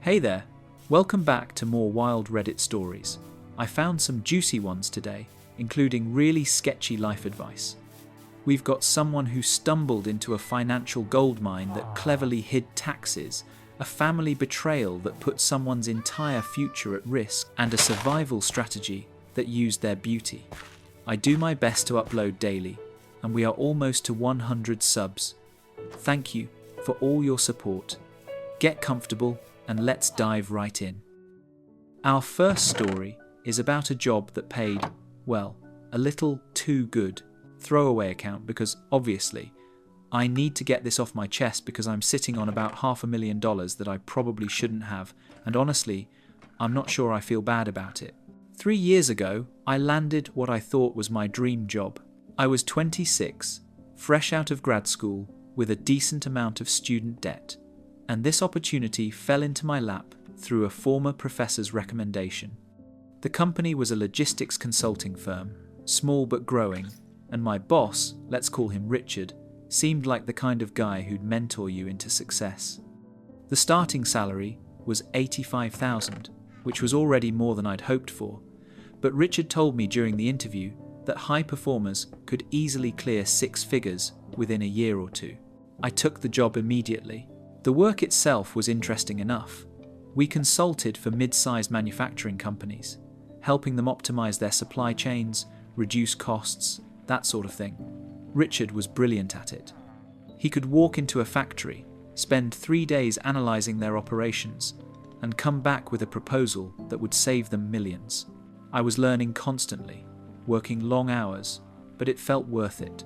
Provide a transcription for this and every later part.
Hey there, welcome back to more wild Reddit stories. I found some juicy ones today, including really sketchy life advice. We've got someone who stumbled into a financial goldmine that cleverly hid taxes, a family betrayal that put someone's entire future at risk, and a survival strategy that used their beauty. I do my best to upload daily, and we are almost to 100 subs. Thank you for all your support. Get comfortable and let's dive right in. Our first story is about a job that paid, well, a little too good. Throwaway account because, obviously, I need to get this off my chest because I'm sitting on about $500,000 that I probably shouldn't have, and honestly, I'm not sure I feel bad about it. 3 years ago, I landed what I thought was my dream job. I was 26, fresh out of grad school, with a decent amount of student debt, and this opportunity fell into my lap through a former professor's recommendation. The company was a logistics consulting firm, small but growing, and my boss, let's call him Richard, seemed like the kind of guy who'd mentor you into success. The starting salary was $85,000, which was already more than I'd hoped for, but Richard told me during the interview that high performers could easily clear 6 figures within a year or two. I took the job immediately. The work itself was interesting enough. We consulted for mid-sized manufacturing companies, helping them optimize their supply chains, reduce costs, that sort of thing. Richard was brilliant at it. He could walk into a factory, spend 3 days analyzing their operations, and come back with a proposal that would save them millions. I was learning constantly, working long hours, but it felt worth it.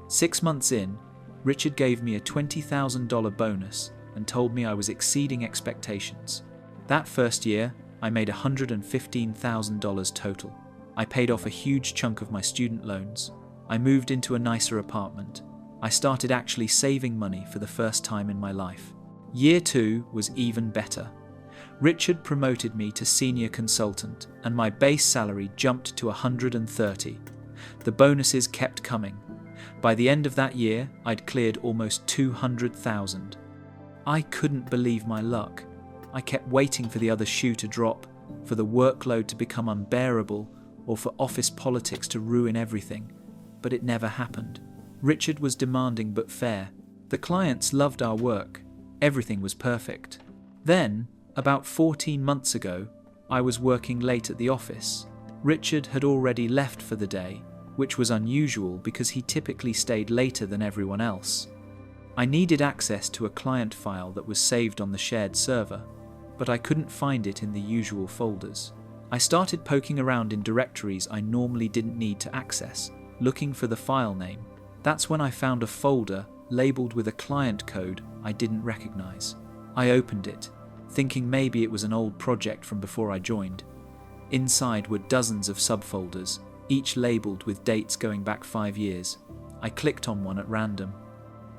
6 months in, Richard gave me a $20,000 bonus and told me I was exceeding expectations. That first year, I made $115,000 total. I paid off a huge chunk of my student loans. I moved into a nicer apartment. I started actually saving money for the first time in my life. Year 2 was even better. Richard promoted me to senior consultant, and my base salary jumped to $130,000. The bonuses kept coming. By the end of that year, I'd cleared almost $200,000. I couldn't believe my luck. I kept waiting for the other shoe to drop, for the workload to become unbearable, or for office politics to ruin everything. But it never happened. Richard was demanding but fair. The clients loved our work. Everything was perfect. Then, about 14 months ago, I was working late at the office. Richard had already left for the day, which was unusual because he typically stayed later than everyone else. I needed access to a client file that was saved on the shared server, but I couldn't find it in the usual folders. I started poking around in directories I normally didn't need to access, looking for the file name. That's when I found a folder labeled with a client code I didn't recognize. I opened it, thinking maybe it was an old project from before I joined. Inside were dozens of subfolders, each labeled with dates going back 5 years. I clicked on one at random.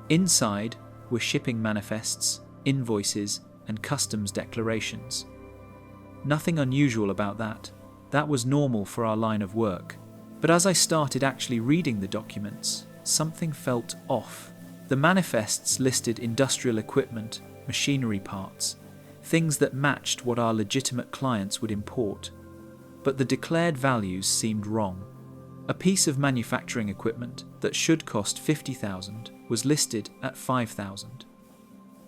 Inside were shipping manifests, invoices, and customs declarations. Nothing unusual about that. That was normal for our line of work. But as I started actually reading the documents, something felt off. The manifests listed industrial equipment, machinery parts, things that matched what our legitimate clients would import. But the declared values seemed wrong. A piece of manufacturing equipment that should cost $50,000 was listed at $5,000.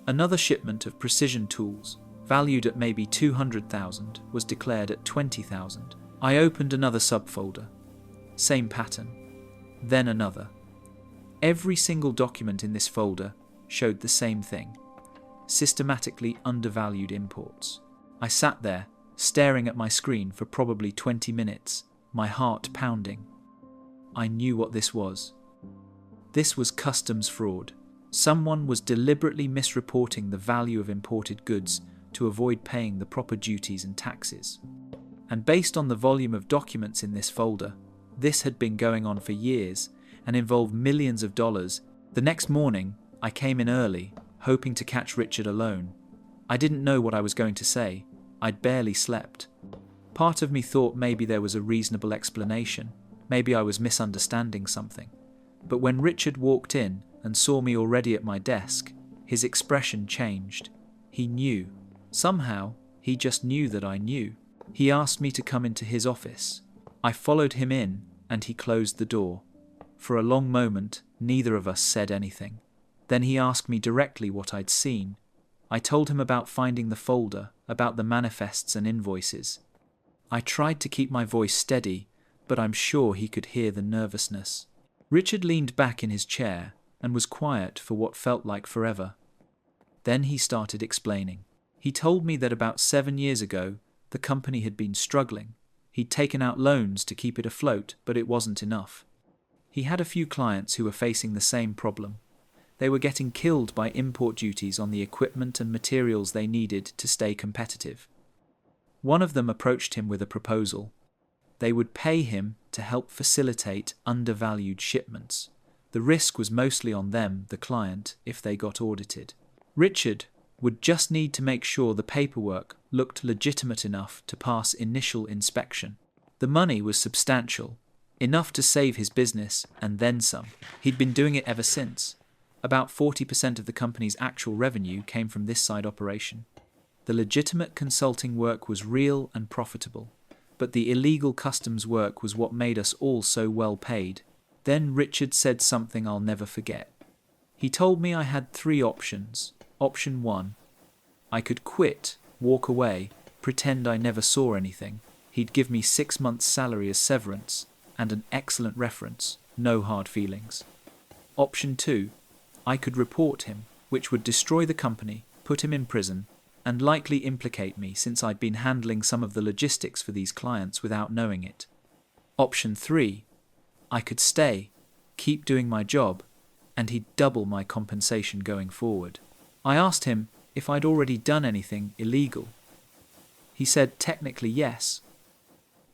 Another shipment of precision tools, valued at maybe $200,000, was declared at $20,000. I opened another subfolder. Same pattern. Then another. Every single document in this folder showed the same thing. Systematically undervalued imports. I sat there, staring at my screen for probably 20 minutes, my heart pounding. I knew what this was. This was customs fraud. Someone was deliberately misreporting the value of imported goods to avoid paying the proper duties and taxes. And based on the volume of documents in this folder, this had been going on for years and involved millions of dollars. The next morning, I came in early, hoping to catch Richard alone. I didn't know what I was going to say. I'd barely slept. Part of me thought maybe there was a reasonable explanation. Maybe I was misunderstanding something. But when Richard walked in and saw me already at my desk, his expression changed. He knew. Somehow, he just knew that I knew. He asked me to come into his office. I followed him in, and he closed the door. For a long moment, neither of us said anything. Then he asked me directly what I'd seen. I told him about finding the folder, about the manifests and invoices. I tried to keep my voice steady, but I'm sure he could hear the nervousness. Richard leaned back in his chair and was quiet for what felt like forever. Then he started explaining. He told me that about 7 years ago, the company had been struggling. He'd taken out loans to keep it afloat, but it wasn't enough. He had a few clients who were facing the same problem. They were getting killed by import duties on the equipment and materials they needed to stay competitive. One of them approached him with a proposal. They would pay him to help facilitate undervalued shipments. The risk was mostly on them, the client, if they got audited. Richard would just need to make sure the paperwork looked legitimate enough to pass initial inspection. The money was substantial, enough to save his business and then some. He'd been doing it ever since. About 40% of the company's actual revenue came from this side operation. The legitimate consulting work was real and profitable, but the illegal customs work was what made us all so well paid. Then Richard said something I'll never forget. He told me I had 3 options. Option 1. I could quit, walk away, pretend I never saw anything. He'd give me 6 months' salary as severance and an excellent reference, no hard feelings. Option 2. I could report him, which would destroy the company, put him in prison, and likely implicate me since I'd been handling some of the logistics for these clients without knowing it. Option 3. I could stay, keep doing my job, and he'd double my compensation going forward. I asked him if I'd already done anything illegal. He said technically yes.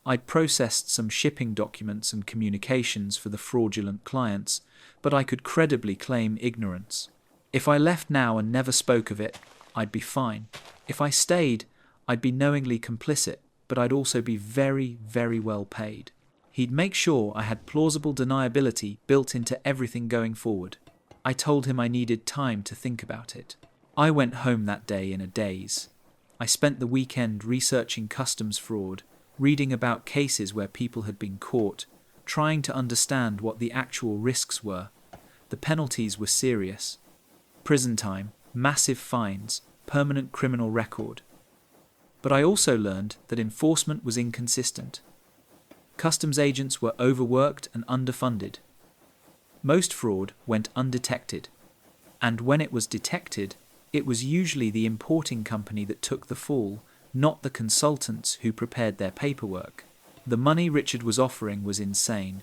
I'd processed some shipping documents and communications for the fraudulent clients, but I could credibly claim ignorance. If I left now and never spoke of it, I'd be fine. If I stayed, I'd be knowingly complicit, but I'd also be very, very well paid. He'd make sure I had plausible deniability built into everything going forward. I told him I needed time to think about it. I went home that day in a daze. I spent the weekend researching customs fraud, reading about cases where people had been caught, trying to understand what the actual risks were. The penalties were serious. Prison time, massive fines, permanent criminal record. But I also learned that enforcement was inconsistent. Customs agents were overworked and underfunded. Most fraud went undetected, and when it was detected, it was usually the importing company that took the fall, not the consultants who prepared their paperwork. The money Richard was offering was insane.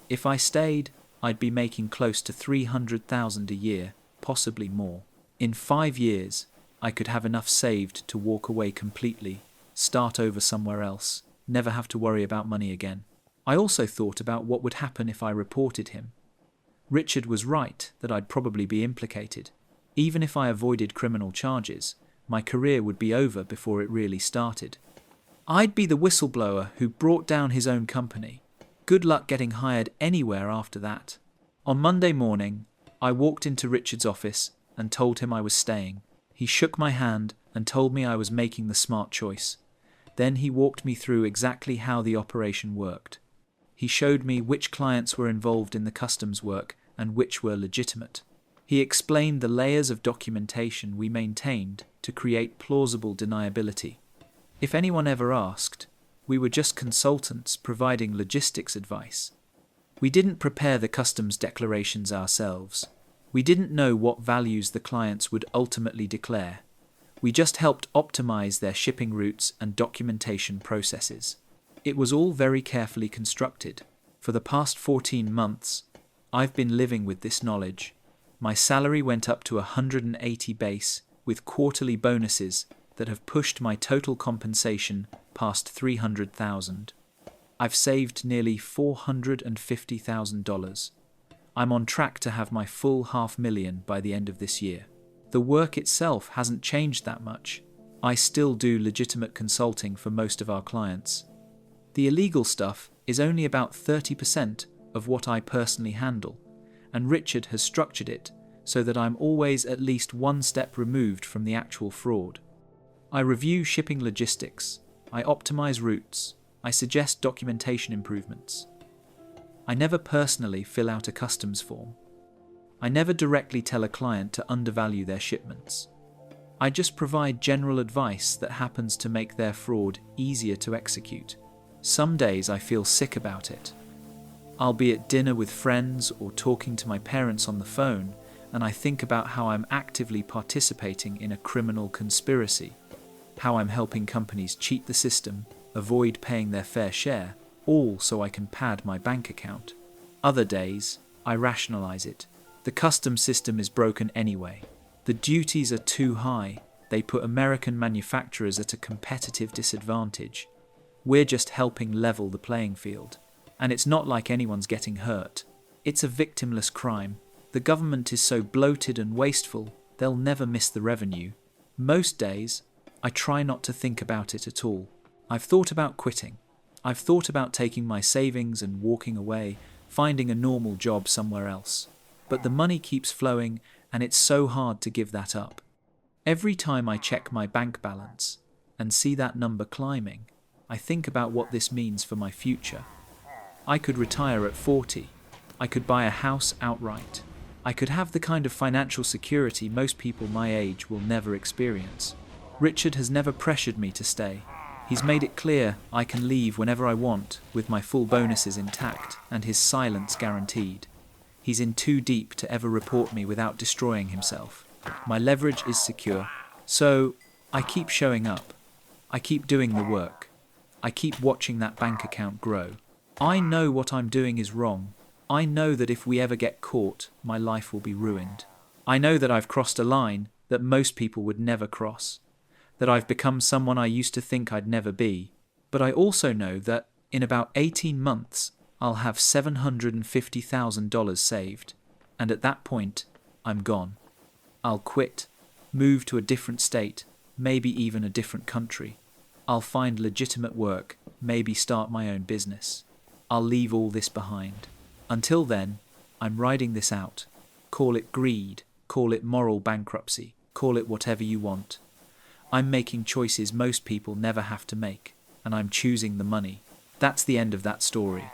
If I stayed, I'd be making close to $300,000 a year, possibly more. In 5 years, I could have enough saved to walk away completely, start over somewhere else, never have to worry about money again. I also thought about what would happen if I reported him. Richard was right that I'd probably be implicated. Even if I avoided criminal charges, my career would be over before it really started. I'd be the whistleblower who brought down his own company. Good luck getting hired anywhere after that. On Monday morning, I walked into Richard's office and told him I was staying. He shook my hand and told me I was making the smart choice. Then he walked me through exactly how the operation worked. He showed me which clients were involved in the customs work and which were legitimate. He explained the layers of documentation we maintained to create plausible deniability. If anyone ever asked, we were just consultants providing logistics advice. We didn't prepare the customs declarations ourselves. We didn't know what values the clients would ultimately declare. We just helped optimize their shipping routes and documentation processes. It was all very carefully constructed. For the past 14 months, I've been living with this knowledge. My salary went up to 180 base, with quarterly bonuses that have pushed my total compensation past $300,000. I've saved nearly $450,000. I'm on track to have my full $500,000 by the end of this year. The work itself hasn't changed that much. I still do legitimate consulting for most of our clients. The illegal stuff is only about 30% of what I personally handle, and Richard has structured it so that I'm always at least one step removed from the actual fraud. I review shipping logistics. I optimize routes. I suggest documentation improvements. I never personally fill out a customs form. I never directly tell a client to undervalue their shipments. I just provide general advice that happens to make their fraud easier to execute. Some days I feel sick about it. I'll be at dinner with friends or talking to my parents on the phone, and I think about how I'm actively participating in a criminal conspiracy, how I'm helping companies cheat the system, avoid paying their fair share, all so I can pad my bank account. Other days, I rationalize it. The customs system is broken anyway. The duties are too high. They put American manufacturers at a competitive disadvantage. We're just helping level the playing field. And it's not like anyone's getting hurt. It's a victimless crime. The government is so bloated and wasteful, they'll never miss the revenue. Most days, I try not to think about it at all. I've thought about quitting. I've thought about taking my savings and walking away, finding a normal job somewhere else. But the money keeps flowing, and it's so hard to give that up. Every time I check my bank balance and see that number climbing, I think about what this means for my future. I could retire at 40. I could buy a house outright. I could have the kind of financial security most people my age will never experience. Richard has never pressured me to stay. He's made it clear I can leave whenever I want, with my full bonuses intact and his silence guaranteed. He's in too deep to ever report me without destroying himself. My leverage is secure, so I keep showing up. I keep doing the work. I keep watching that bank account grow. I know what I'm doing is wrong. I know that if we ever get caught, my life will be ruined. I know that I've crossed a line that most people would never cross, that I've become someone I used to think I'd never be. But I also know that in about 18 months, I'll have $750,000 saved, and at that point, I'm gone. I'll quit, move to a different state, maybe even a different country. I'll find legitimate work, maybe start my own business. I'll leave all this behind. Until then, I'm riding this out. Call it greed, call it moral bankruptcy, call it whatever you want. I'm making choices most people never have to make, and I'm choosing the money. That's the end of that story.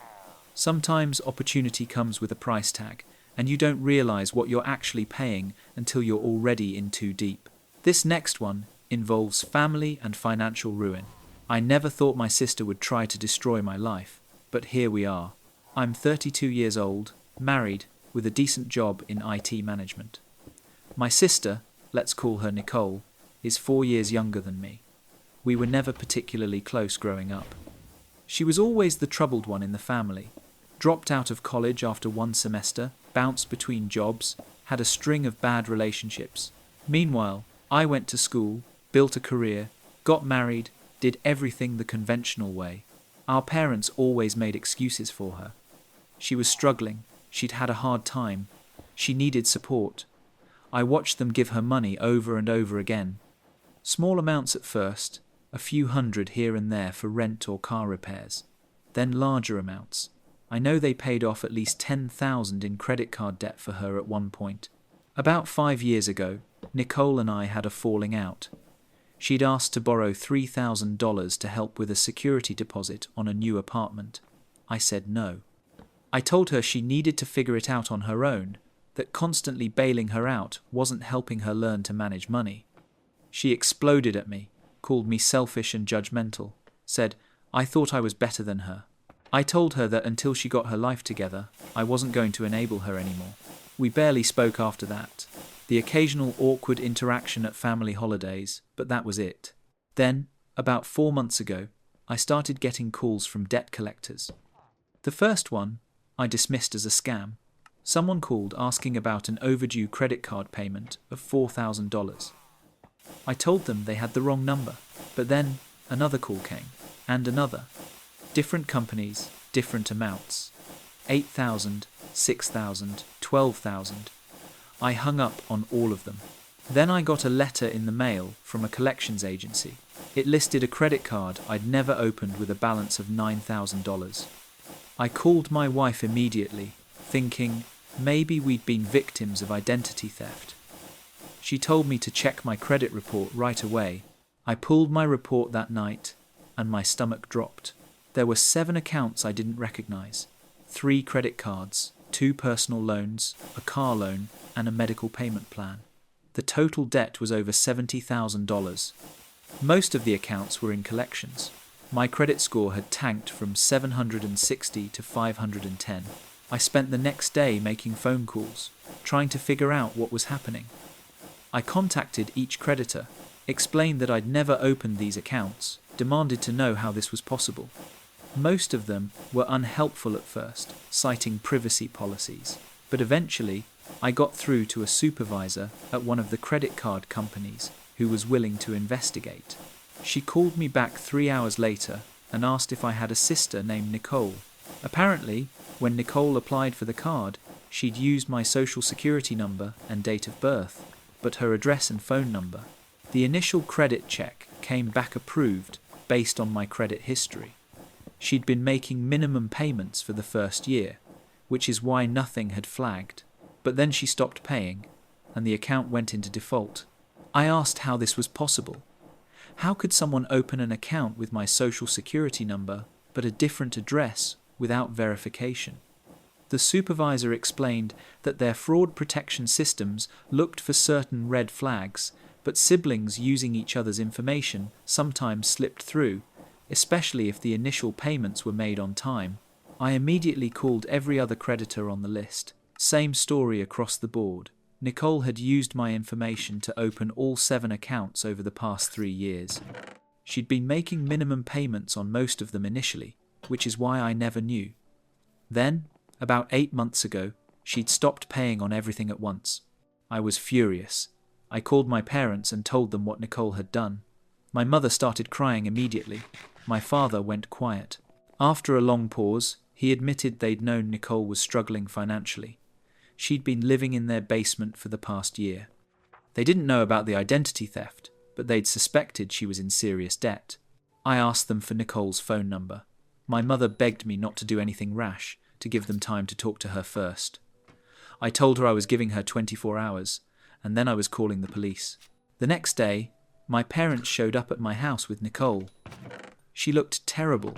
Sometimes opportunity comes with a price tag, and you don't realize what you're actually paying until you're already in too deep. This next one involves family and financial ruin. I never thought my sister would try to destroy my life, but here we are. I'm 32 years old, married, with a decent job in IT management. My sister, let's call her Nicole, is 4 years younger than me. We were never particularly close growing up. She was always the troubled one in the family. Dropped out of college after one semester, bounced between jobs, had a string of bad relationships. Meanwhile, I went to school, built a career, got married, did everything the conventional way. Our parents always made excuses for her. She was struggling, she'd had a hard time, she needed support. I watched them give her money over and over again. Small amounts at first, a few hundred here and there for rent or car repairs. Then larger amounts. I know they paid off at least $10,000 in credit card debt for her at one point. About 5 years ago, Nicole and I had a falling out. She'd asked to borrow $3,000 to help with a security deposit on a new apartment. I said no. I told her she needed to figure it out on her own, that constantly bailing her out wasn't helping her learn to manage money. She exploded at me, called me selfish and judgmental, said I thought I was better than her. I told her that until she got her life together, I wasn't going to enable her anymore. We barely spoke after that. The occasional awkward interaction at family holidays, but that was it. Then, about 4 months ago, I started getting calls from debt collectors. The first one I dismissed as a scam. Someone called asking about an overdue credit card payment of $4,000. I told them they had the wrong number, but then another call came, and another. Different companies, different amounts. $8,000, $6,000, $12,000. I hung up on all of them. Then I got a letter in the mail from a collections agency. It listed a credit card I'd never opened with a balance of $9,000. I called my wife immediately, thinking maybe we'd been victims of identity theft. She told me to check my credit report right away. I pulled my report that night, and my stomach dropped. There were 7 accounts I didn't recognize. 3 credit cards, 2 personal loans, a car loan, and a medical payment plan. The total debt was over $70,000. Most of the accounts were in collections. My credit score had tanked from 760 to 510. I spent the next day making phone calls, trying to figure out what was happening. I contacted each creditor, explained that I'd never opened these accounts, demanded to know how this was possible. Most of them were unhelpful at first, citing privacy policies, but eventually I got through to a supervisor at one of the credit card companies who was willing to investigate. She called me back 3 hours later and asked if I had a sister named Nicole. Apparently, when Nicole applied for the card, she'd used my social security number and date of birth, but her address and phone number. The initial credit check came back approved based on my credit history. She'd been making minimum payments for the first year, which is why nothing had flagged. But then she stopped paying, and the account went into default. I asked how this was possible. How could someone open an account with my social security number, but a different address without verification? The supervisor explained that their fraud protection systems looked for certain red flags, but siblings using each other's information sometimes slipped through, especially if the initial payments were made on time. I immediately called every other creditor on the list. Same story across the board. Nicole had used my information to open all 7 accounts over the past 3 years. She'd been making minimum payments on most of them initially, which is why I never knew. Then, about 8 months ago, she'd stopped paying on everything at once. I was furious. I called my parents and told them what Nicole had done. My mother started crying immediately. My father went quiet. After a long pause, he admitted they'd known Nicole was struggling financially. She'd been living in their basement for the past year. They didn't know about the identity theft, but they'd suspected she was in serious debt. I asked them for Nicole's phone number. My mother begged me not to do anything rash, to give them time to talk to her first. I told her I was giving her 24 hours, and then I was calling the police. The next day, my parents showed up at my house with Nicole. She looked terrible.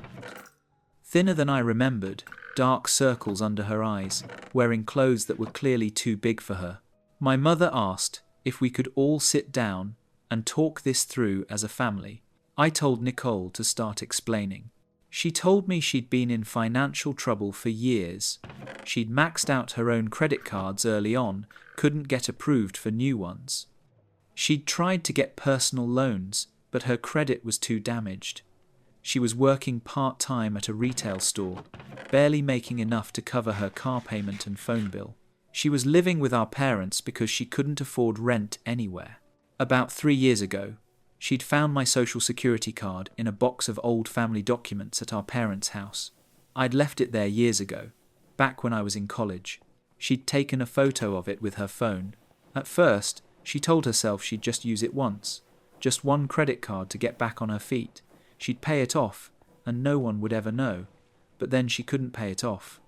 Thinner than I remembered, dark circles under her eyes, wearing clothes that were clearly too big for her. My mother asked if we could all sit down and talk this through as a family. I told Nicole to start explaining. She told me she'd been in financial trouble for years. She'd maxed out her own credit cards early on, couldn't get approved for new ones. She'd tried to get personal loans, but her credit was too damaged. She was working part-time at a retail store, barely making enough to cover her car payment and phone bill. She was living with our parents because she couldn't afford rent anywhere. About 3 years ago, she'd found my social security card in a box of old family documents at our parents' house. I'd left it there years ago, back when I was in college. She'd taken a photo of it with her phone. At first, she told herself she'd just use it once, just one credit card to get back on her feet. She'd pay it off, and no one would ever know. But then she couldn't pay it off.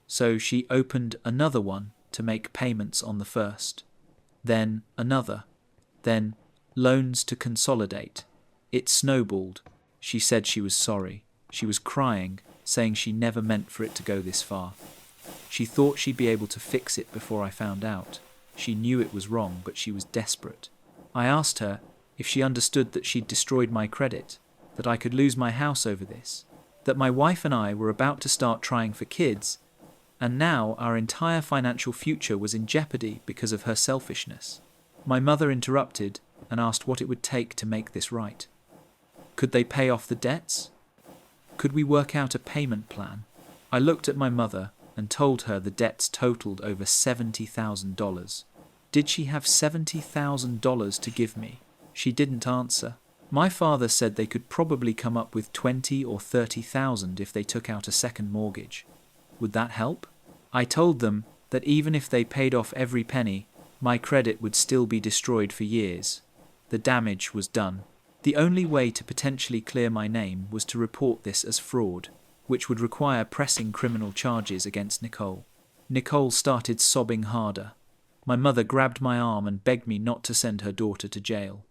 So she opened another one to make payments on the first. Then another. Then loans to consolidate. It snowballed. She said she was sorry. She was crying, saying she never meant for it to go this far. She thought she'd be able to fix it before I found out. She knew it was wrong, but she was desperate. I asked her if she understood that she'd destroyed my credit, that I could lose my house over this, that my wife and I were about to start trying for kids, and now our entire financial future was in jeopardy because of her selfishness. My mother interrupted and asked what it would take to make this right. Could they pay off the debts? Could we work out a payment plan? I looked at my mother and told her the debts totaled over $70,000. Did she have $70,000 to give me? She didn't answer. My father said they could probably come up with $20,000 or $30,000 if they took out a second mortgage. Would that help? I told them that even if they paid off every penny, my credit would still be destroyed for years. The damage was done. The only way to potentially clear my name was to report this as fraud, which would require pressing criminal charges against Nicole. Nicole started sobbing harder. My mother grabbed my arm and begged me not to send her daughter to jail.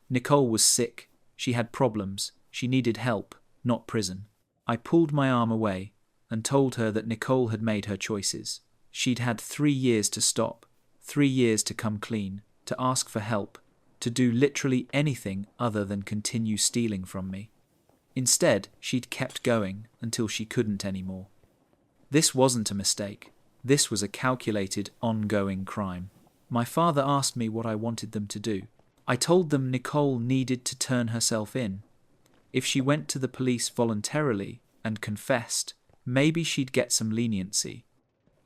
Nicole was sick. She had problems. She needed help, not prison. I pulled my arm away and told her that Nicole had made her choices. She'd had 3 years to stop, 3 years to come clean, to ask for help, to do literally anything other than continue stealing from me. Instead, she'd kept going until she couldn't anymore. This wasn't a mistake. This was a calculated, ongoing crime. My father asked me what I wanted them to do. I told them Nicole needed to turn herself in. If she went to the police voluntarily and confessed, maybe she'd get some leniency.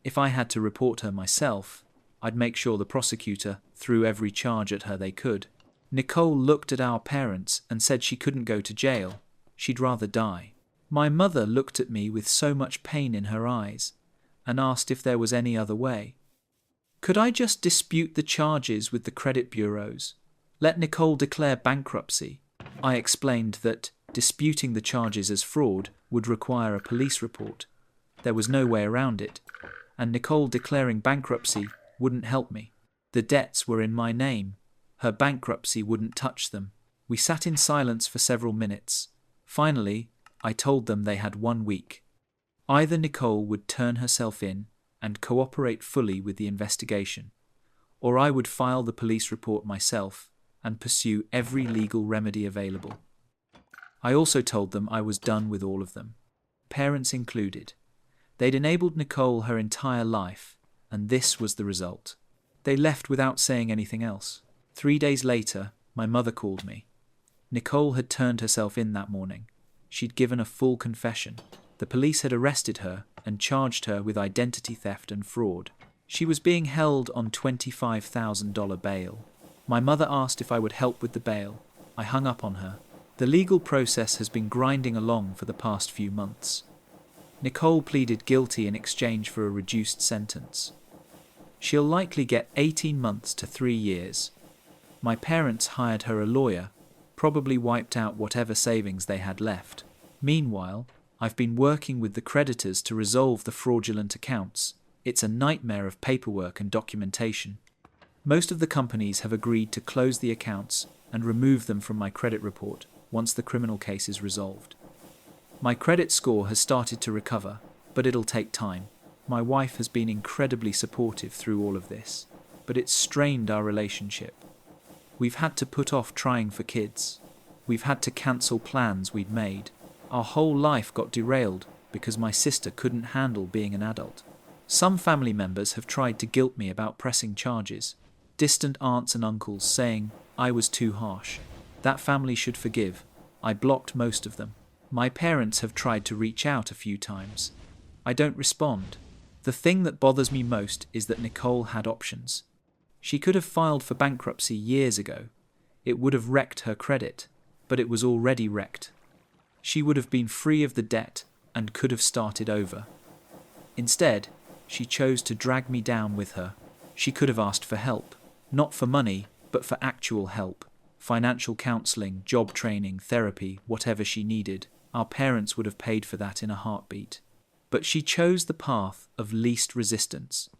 If I had to report her myself, I'd make sure the prosecutor threw every charge at her they could. Nicole looked at our parents and said she couldn't go to jail. She'd rather die. My mother looked at me with so much pain in her eyes and asked if there was any other way. Could I just dispute the charges with the credit bureaus? Let Nicole declare bankruptcy? I explained that disputing the charges as fraud would require a police report. There was no way around it, and Nicole declaring bankruptcy wouldn't help me. The debts were in my name. Her bankruptcy wouldn't touch them. We sat in silence for several minutes. Finally, I told them they had 1 week. Either Nicole would turn herself in and cooperate fully with the investigation, or I would file the police report myself and pursue every legal remedy available. I also told them I was done with all of them, parents included. They'd enabled Nicole her entire life, and this was the result. They left without saying anything else. 3 days later, my mother called me. Nicole had turned herself in that morning. She'd given a full confession. The police had arrested her and charged her with identity theft and fraud. She was being held on $25,000 bail. My mother asked if I would help with the bail. I hung up on her. The legal process has been grinding along for the past few months. Nicole pleaded guilty in exchange for a reduced sentence. She'll likely get 18 months to 3 years. My parents hired her a lawyer, probably wiped out whatever savings they had left. Meanwhile, I've been working with the creditors to resolve the fraudulent accounts. It's a nightmare of paperwork and documentation. Most of the companies have agreed to close the accounts and remove them from my credit report once the criminal case is resolved. My credit score has started to recover, but it'll take time. My wife has been incredibly supportive through all of this, but it's strained our relationship. We've had to put off trying for kids. We've had to cancel plans we'd made. Our whole life got derailed because my sister couldn't handle being an adult. Some family members have tried to guilt me about pressing charges. Distant aunts and uncles saying I was too harsh. That family should forgive. I blocked most of them. My parents have tried to reach out a few times. I don't respond. The thing that bothers me most is that Nicole had options. She could have filed for bankruptcy years ago. It would have wrecked her credit, but it was already wrecked. She would have been free of the debt and could have started over. Instead, she chose to drag me down with her. She could have asked for help, not for money, but for actual help. Financial counseling, job training, therapy, whatever she needed. Our parents would have paid for that in a heartbeat. But she chose the path of least resistance.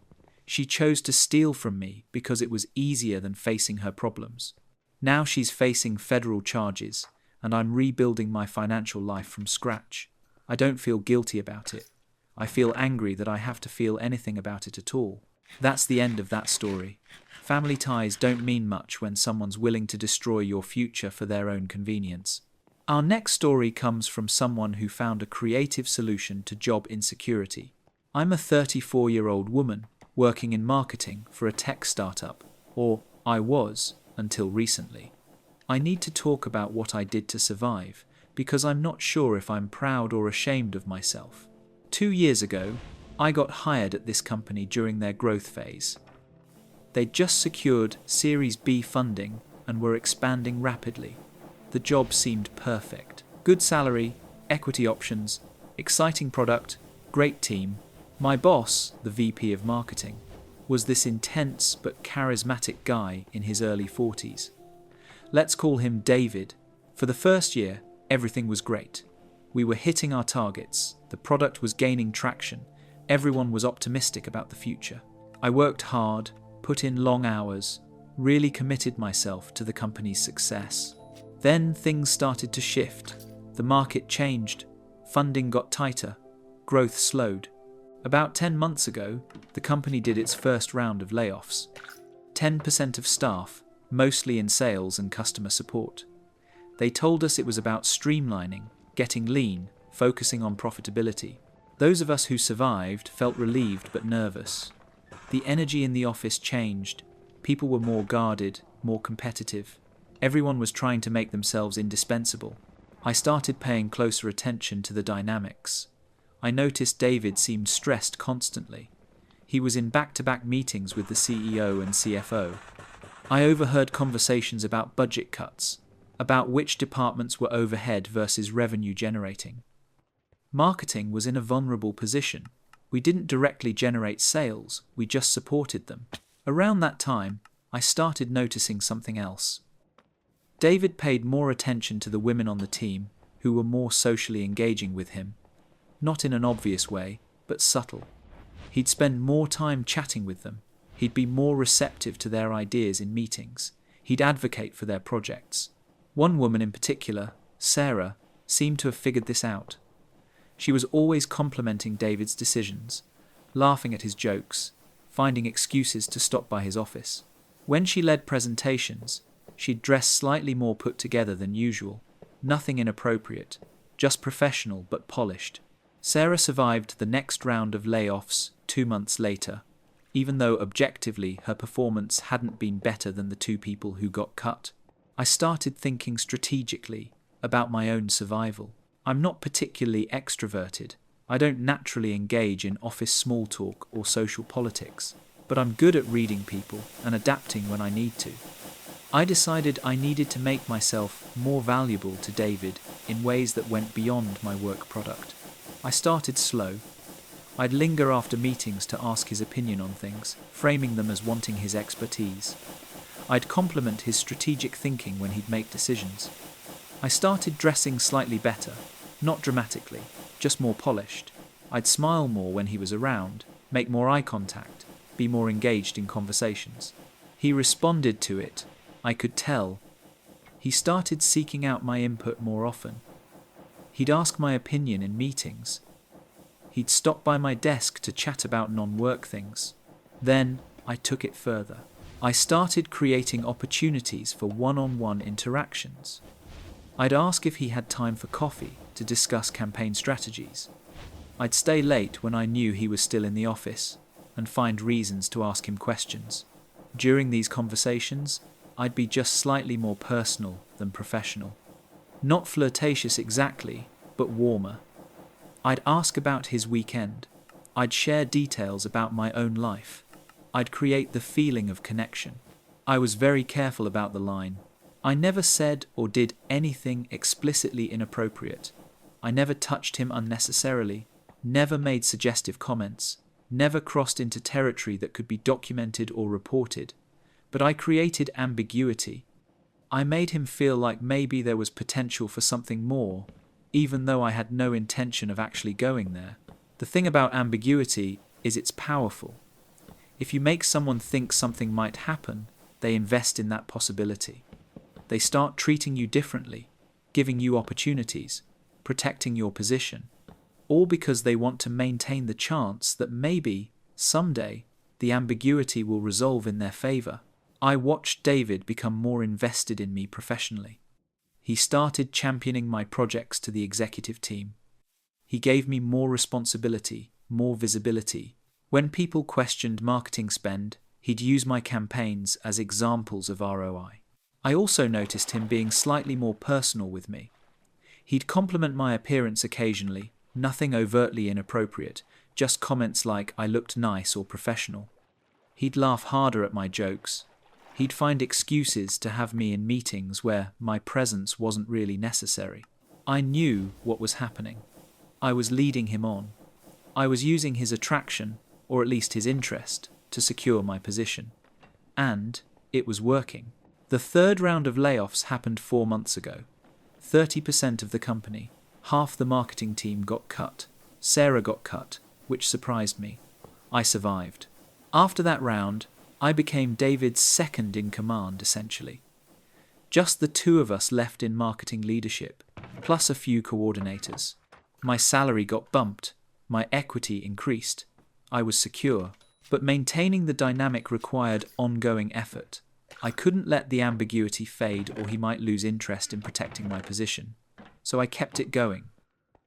She chose to steal from me because it was easier than facing her problems. Now she's facing federal charges, and I'm rebuilding my financial life from scratch. I don't feel guilty about it. I feel angry that I have to feel anything about it at all. That's the end of that story. Family ties don't mean much when someone's willing to destroy your future for their own convenience. Our next story comes from someone who found a creative solution to job insecurity. I'm a 34-year-old woman working in marketing for a tech startup, or I was until recently. I need to talk about what I did to survive because I'm not sure if I'm proud or ashamed of myself. 2 years ago, I got hired at this company during their growth phase. They'd just secured Series B funding and were expanding rapidly. The job seemed perfect. Good salary, equity options, exciting product, great team. My boss, the VP of marketing, was this intense but charismatic guy in his early 40s. Let's call him David. For the first year, everything was great. We were hitting our targets, the product was gaining traction, everyone was optimistic about the future. I worked hard, put in long hours, really committed myself to the company's success. Then things started to shift. The market changed. Funding got tighter. Growth slowed. About 10 months ago, the company did its first round of layoffs. 10% of staff, mostly in sales and customer support. They told us it was about streamlining, getting lean, focusing on profitability. Those of us who survived felt relieved but nervous. The energy in the office changed. People were more guarded, more competitive. Everyone was trying to make themselves indispensable. I started paying closer attention to the dynamics. I noticed David seemed stressed constantly. He was in back-to-back meetings with the CEO and CFO. I overheard conversations about budget cuts, about which departments were overhead versus revenue generating. Marketing was in a vulnerable position. We didn't directly generate sales, we just supported them. Around that time, I started noticing something else. David paid more attention to the women on the team, who were more socially engaging with him. Not in an obvious way, but subtle. He'd spend more time chatting with them. He'd be more receptive to their ideas in meetings. He'd advocate for their projects. One woman in particular, Sarah, seemed to have figured this out. She was always complimenting David's decisions, laughing at his jokes, finding excuses to stop by his office. When she led presentations, she'd dress slightly more put together than usual. Nothing inappropriate, just professional but polished. Sarah survived the next round of layoffs 2 months later, even though objectively her performance hadn't been better than the 2 people who got cut. I started thinking strategically about my own survival. I'm not particularly extroverted. I don't naturally engage in office small talk or social politics, but I'm good at reading people and adapting when I need to. I decided I needed to make myself more valuable to David in ways that went beyond my work product. I started slow. I'd linger after meetings to ask his opinion on things, framing them as wanting his expertise. I'd compliment his strategic thinking when he'd make decisions. I started dressing slightly better, not dramatically, just more polished. I'd smile more when he was around, make more eye contact, be more engaged in conversations. He responded to it, I could tell. He started seeking out my input more often. He'd ask my opinion in meetings. He'd stop by my desk to chat about non-work things. Then I took it further. I started creating opportunities for one-on-one interactions. I'd ask if he had time for coffee to discuss campaign strategies. I'd stay late when I knew he was still in the office and find reasons to ask him questions. During these conversations, I'd be just slightly more personal than professional. Not flirtatious exactly, but warmer. I'd ask about his weekend. I'd share details about my own life. I'd create the feeling of connection. I was very careful about the line. I never said or did anything explicitly inappropriate. I never touched him unnecessarily, never made suggestive comments, never crossed into territory that could be documented or reported. But I created ambiguity. I made him feel like maybe there was potential for something more, even though I had no intention of actually going there. The thing about ambiguity is it's powerful. If you make someone think something might happen, they invest in that possibility. They start treating you differently, giving you opportunities, protecting your position, all because they want to maintain the chance that maybe, someday, the ambiguity will resolve in their favor. I watched David become more invested in me professionally. He started championing my projects to the executive team. He gave me more responsibility, more visibility. When people questioned marketing spend, he'd use my campaigns as examples of ROI. I also noticed him being slightly more personal with me. He'd compliment my appearance occasionally, nothing overtly inappropriate, just comments like I looked nice or professional. He'd laugh harder at my jokes. He'd find excuses to have me in meetings where my presence wasn't really necessary. I knew what was happening. I was leading him on. I was using his attraction, or at least his interest, to secure my position. And it was working. The third round of layoffs happened 4 months ago. 30% of the company, half the marketing team got cut. Sarah got cut, which surprised me. I survived. After that round, I became David's second in command, essentially. Just the two of us left in marketing leadership, plus a few coordinators. My salary got bumped, my equity increased. I was secure, but maintaining the dynamic required ongoing effort. I couldn't let the ambiguity fade or he might lose interest in protecting my position. So I kept it going.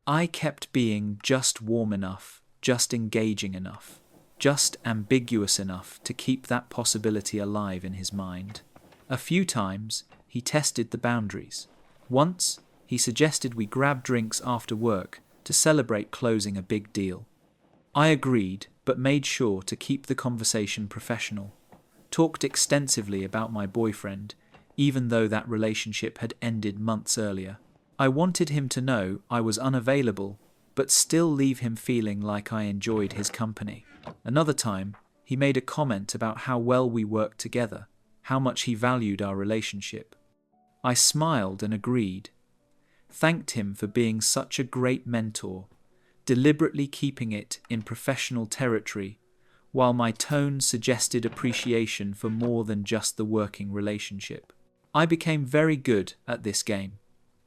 I kept being just warm enough, just engaging enough, just ambiguous enough to keep that possibility alive in his mind. A few times, he tested the boundaries. Once, he suggested we grab drinks after work to celebrate closing a big deal. I agreed, but made sure to keep the conversation professional. Talked extensively about my boyfriend, even though that relationship had ended months earlier. I wanted him to know I was unavailable, but still leave him feeling like I enjoyed his company. Another time, he made a comment about how well we worked together, how much he valued our relationship. I smiled and agreed. Thanked him for being such a great mentor, deliberately keeping it in professional territory, while my tone suggested appreciation for more than just the working relationship. I became very good at this game,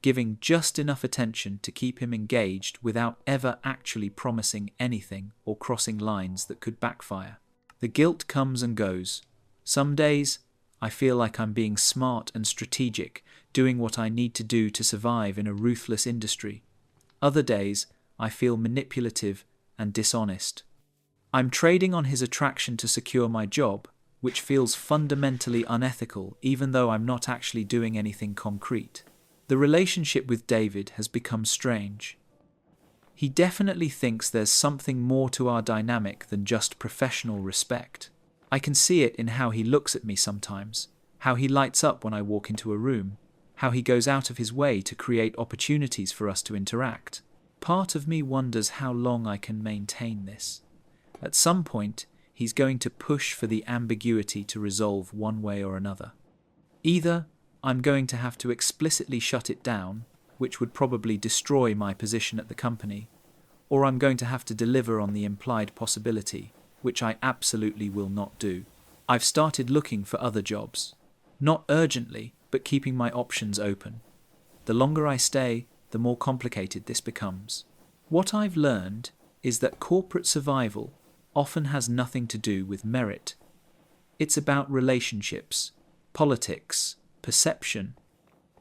giving just enough attention to keep him engaged without ever actually promising anything or crossing lines that could backfire. The guilt comes and goes. Some days, I feel like I'm being smart and strategic, doing what I need to do to survive in a ruthless industry. Other days, I feel manipulative and dishonest. I'm trading on his attraction to secure my job, which feels fundamentally unethical even though I'm not actually doing anything concrete. The relationship with David has become strange. He definitely thinks there's something more to our dynamic than just professional respect. I can see it in how he looks at me sometimes, how he lights up when I walk into a room, how he goes out of his way to create opportunities for us to interact. Part of me wonders how long I can maintain this. At some point, he's going to push for the ambiguity to resolve one way or another. Either I'm going to have to explicitly shut it down, which would probably destroy my position at the company, or I'm going to have to deliver on the implied possibility, which I absolutely will not do. I've started looking for other jobs. Not urgently, but keeping my options open. The longer I stay, the more complicated this becomes. What I've learned is that corporate survival often has nothing to do with merit. It's about relationships, politics, perception.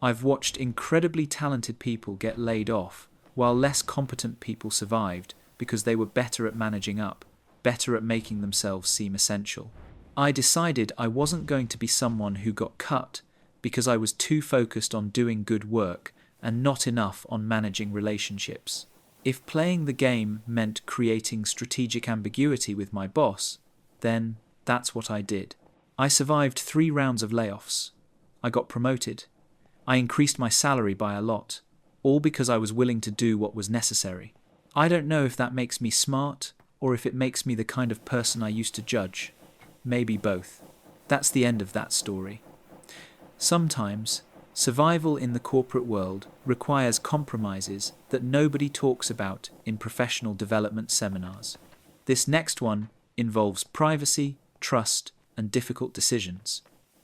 I've watched incredibly talented people get laid off, while less competent people survived because they were better at managing up, better at making themselves seem essential. I decided I wasn't going to be someone who got cut because I was too focused on doing good work and not enough on managing relationships. If playing the game meant creating strategic ambiguity with my boss, then that's what I did. I survived 3 rounds of layoffs. I got promoted. I increased my salary by a lot, all because I was willing to do what was necessary. I don't know if that makes me smart or if it makes me the kind of person I used to judge. Maybe both. That's the end of that story. Sometimes, survival in the corporate world requires compromises that nobody talks about in professional development seminars. This next one involves privacy, trust, and difficult decisions.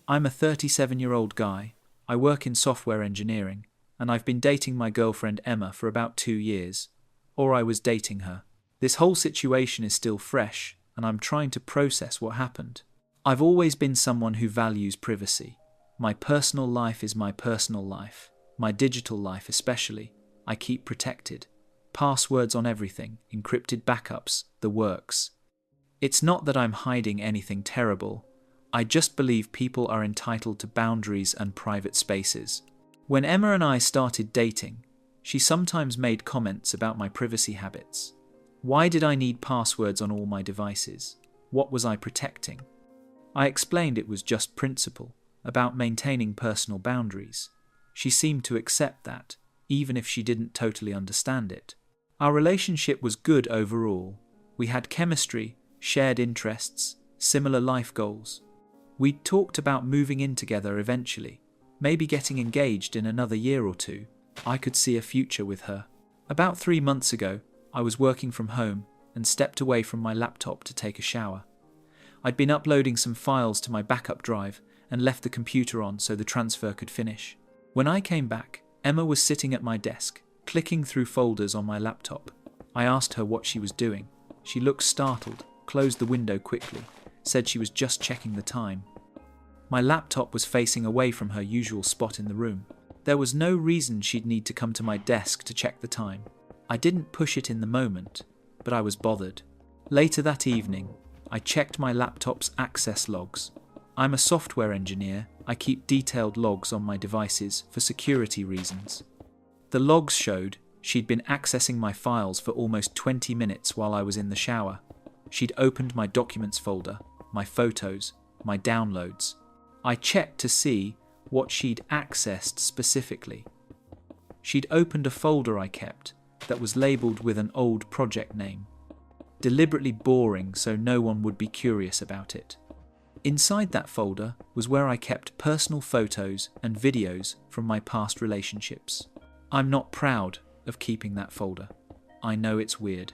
I'm a 37-year-old guy. I work in software engineering, and I've been dating my girlfriend Emma for about 2 years. Or I was dating her. This whole situation is still fresh, and I'm trying to process what happened. I've always been someone who values privacy. My personal life is my personal life. My digital life especially. I keep protected. Passwords on everything, encrypted backups, the works. It's not that I'm hiding anything terrible. I just believe people are entitled to boundaries and private spaces. When Emma and I started dating, she sometimes made comments about my privacy habits. Why did I need passwords on all my devices? What was I protecting? I explained it was just principle, about maintaining personal boundaries. She seemed to accept that, even if she didn't totally understand it. Our relationship was good overall. We had chemistry, shared interests, similar life goals. We talked about moving in together eventually, maybe getting engaged in another year or 2. I could see a future with her. About 3 months ago, I was working from home and stepped away from my laptop to take a shower. I'd been uploading some files to my backup drive and left the computer on so the transfer could finish. When I came back, Emma was sitting at my desk, clicking through folders on my laptop. I asked her what she was doing. She looked startled, closed the window quickly, said she was just checking the time. My laptop was facing away from her usual spot in the room. There was no reason she'd need to come to my desk to check the time. I didn't push it in the moment, but I was bothered. Later that evening, I checked my laptop's access logs. I'm a software engineer. I keep detailed logs on my devices for security reasons. The logs showed she'd been accessing my files for almost 20 minutes while I was in the shower. She'd opened my documents folder, my photos, my downloads. I checked to see what she'd accessed specifically. She'd opened a folder I kept that was labelled with an old project name, deliberately boring so no one would be curious about it. Inside that folder was where I kept personal photos and videos from my past relationships. I'm not proud of keeping that folder. I know it's weird.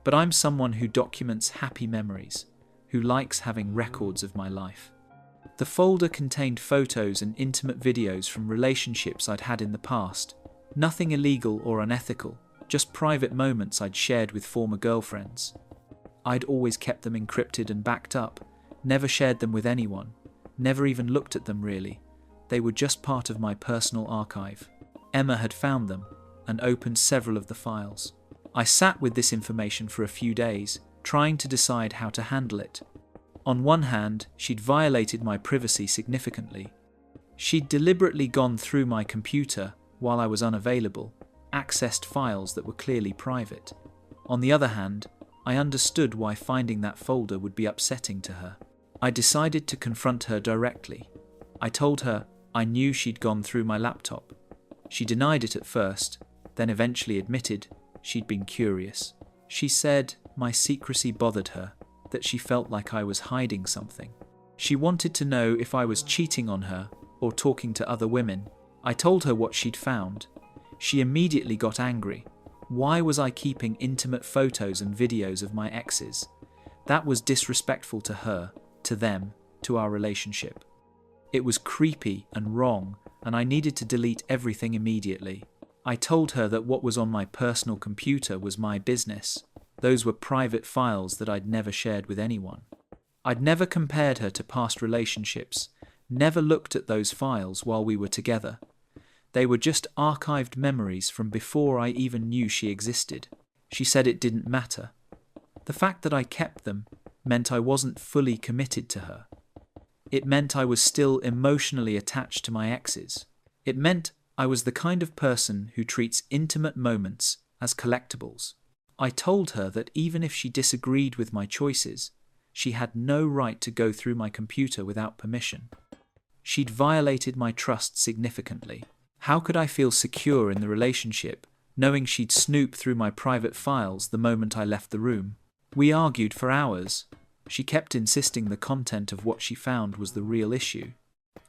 But I'm someone who documents happy memories, who likes having records of my life. The folder contained photos and intimate videos from relationships I'd had in the past. Nothing illegal or unethical, just private moments I'd shared with former girlfriends. I'd always kept them encrypted and backed up, never shared them with anyone, never even looked at them really. They were just part of my personal archive. Emma had found them and opened several of the files. I sat with this information for a few days, trying to decide how to handle it. On one hand, she'd violated my privacy significantly. She'd deliberately gone through my computer while I was unavailable, accessed files that were clearly private. On the other hand, I understood why finding that folder would be upsetting to her. I decided to confront her directly. I told her I knew she'd gone through my laptop. She denied it at first, then eventually admitted she'd been curious. She said my secrecy bothered her, that she felt like I was hiding something. She wanted to know if I was cheating on her or talking to other women. I told her what she'd found. She immediately got angry. Why was I keeping intimate photos and videos of my exes? That was disrespectful to her, to them, to our relationship. It was creepy and wrong, and I needed to delete everything immediately. I told her that what was on my personal computer was my business. Those were private files that I'd never shared with anyone. I'd never compared her to past relationships, never looked at those files while we were together. They were just archived memories from before I even knew she existed. She said it didn't matter. The fact that I kept them meant I wasn't fully committed to her. It meant I was still emotionally attached to my exes. It meant I was the kind of person who treats intimate moments as collectibles. I told her that even if she disagreed with my choices, she had no right to go through my computer without permission. She'd violated my trust significantly. How could I feel secure in the relationship, knowing she'd snoop through my private files the moment I left the room? We argued for hours. She kept insisting the content of what she found was the real issue.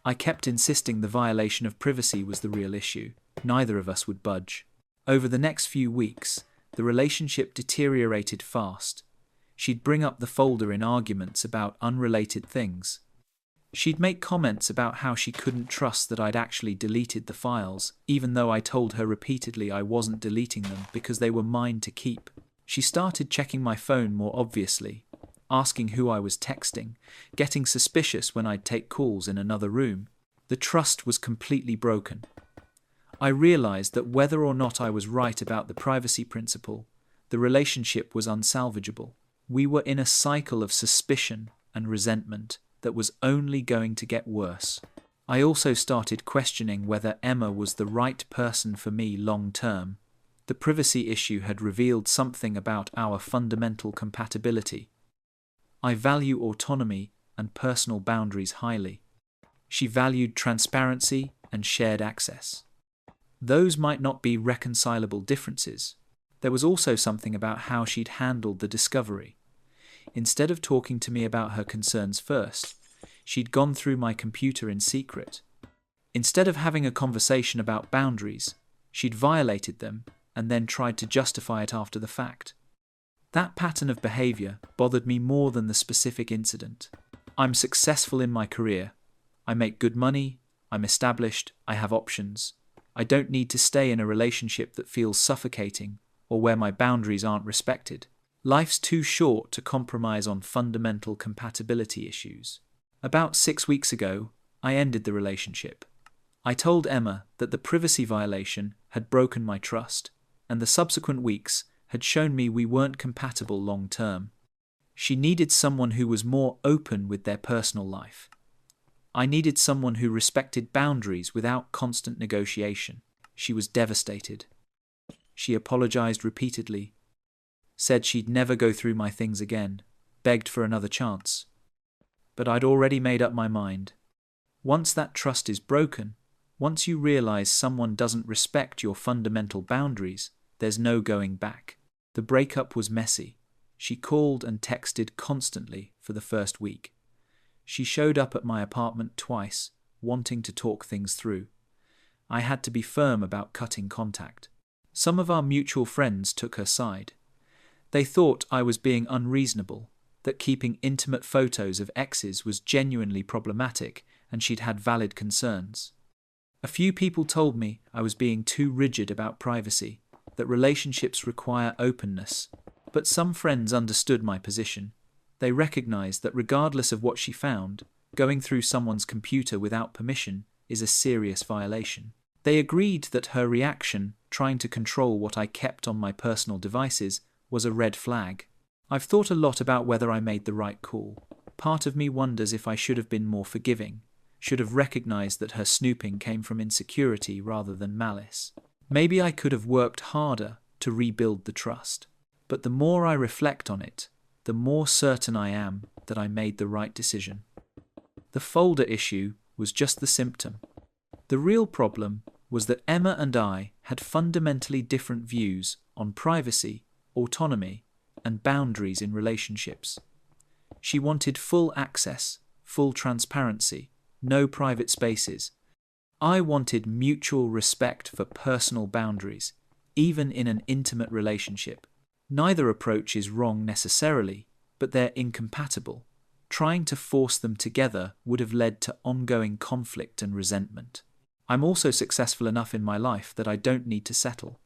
I kept insisting the violation of privacy was the real issue. Neither of us would budge. Over the next few weeks, the relationship deteriorated fast. She'd bring up the folder in arguments about unrelated things. She'd make comments about how she couldn't trust that I'd actually deleted the files, even though I told her repeatedly I wasn't deleting them because they were mine to keep. She started checking my phone more obviously, asking who I was texting, getting suspicious when I'd take calls in another room. The trust was completely broken. I realized that whether or not I was right about the privacy principle, the relationship was unsalvageable. We were in a cycle of suspicion and resentment that was only going to get worse. I also started questioning whether Emma was the right person for me long term. The privacy issue had revealed something about our fundamental compatibility. I value autonomy and personal boundaries highly. She valued transparency and shared access. Those might not be reconcilable differences. There was also something about how she'd handled the discovery. Instead of talking to me about her concerns first, she'd gone through my computer in secret. Instead of having a conversation about boundaries, she'd violated them and then tried to justify it after the fact. That pattern of behavior bothered me more than the specific incident. I'm successful in my career. I make good money, I'm established, I have options. I don't need to stay in a relationship that feels suffocating or where my boundaries aren't respected. Life's too short to compromise on fundamental compatibility issues. About 6 weeks ago, I ended the relationship. I told Emma that the privacy violation had broken my trust, and the subsequent weeks had shown me we weren't compatible long term. She needed someone who was more open with their personal life. I needed someone who respected boundaries without constant negotiation. She was devastated. She apologized repeatedly, said she'd never go through my things again, begged for another chance. But I'd already made up my mind. Once that trust is broken, once you realize someone doesn't respect your fundamental boundaries, there's no going back. The breakup was messy. She called and texted constantly for the first week. She showed up at my apartment twice, wanting to talk things through. I had to be firm about cutting contact. Some of our mutual friends took her side. They thought I was being unreasonable, that keeping intimate photos of exes was genuinely problematic and she'd had valid concerns. A few people told me I was being too rigid about privacy, that relationships require openness. But some friends understood my position. They recognized that regardless of what she found, going through someone's computer without permission is a serious violation. They agreed that her reaction, trying to control what I kept on my personal devices, was a red flag. I've thought a lot about whether I made the right call. Part of me wonders if I should have been more forgiving, should have recognized that her snooping came from insecurity rather than malice. Maybe I could have worked harder to rebuild the trust. But the more I reflect on it, the more certain I am that I made the right decision. The folder issue was just the symptom. The real problem was that Emma and I had fundamentally different views on privacy, autonomy, and boundaries in relationships. She wanted full access, full transparency, no private spaces. I wanted mutual respect for personal boundaries, even in an intimate relationship. Neither approach is wrong necessarily, but they're incompatible. Trying to force them together would have led to ongoing conflict and resentment. I'm also successful enough in my life that I don't need to settle.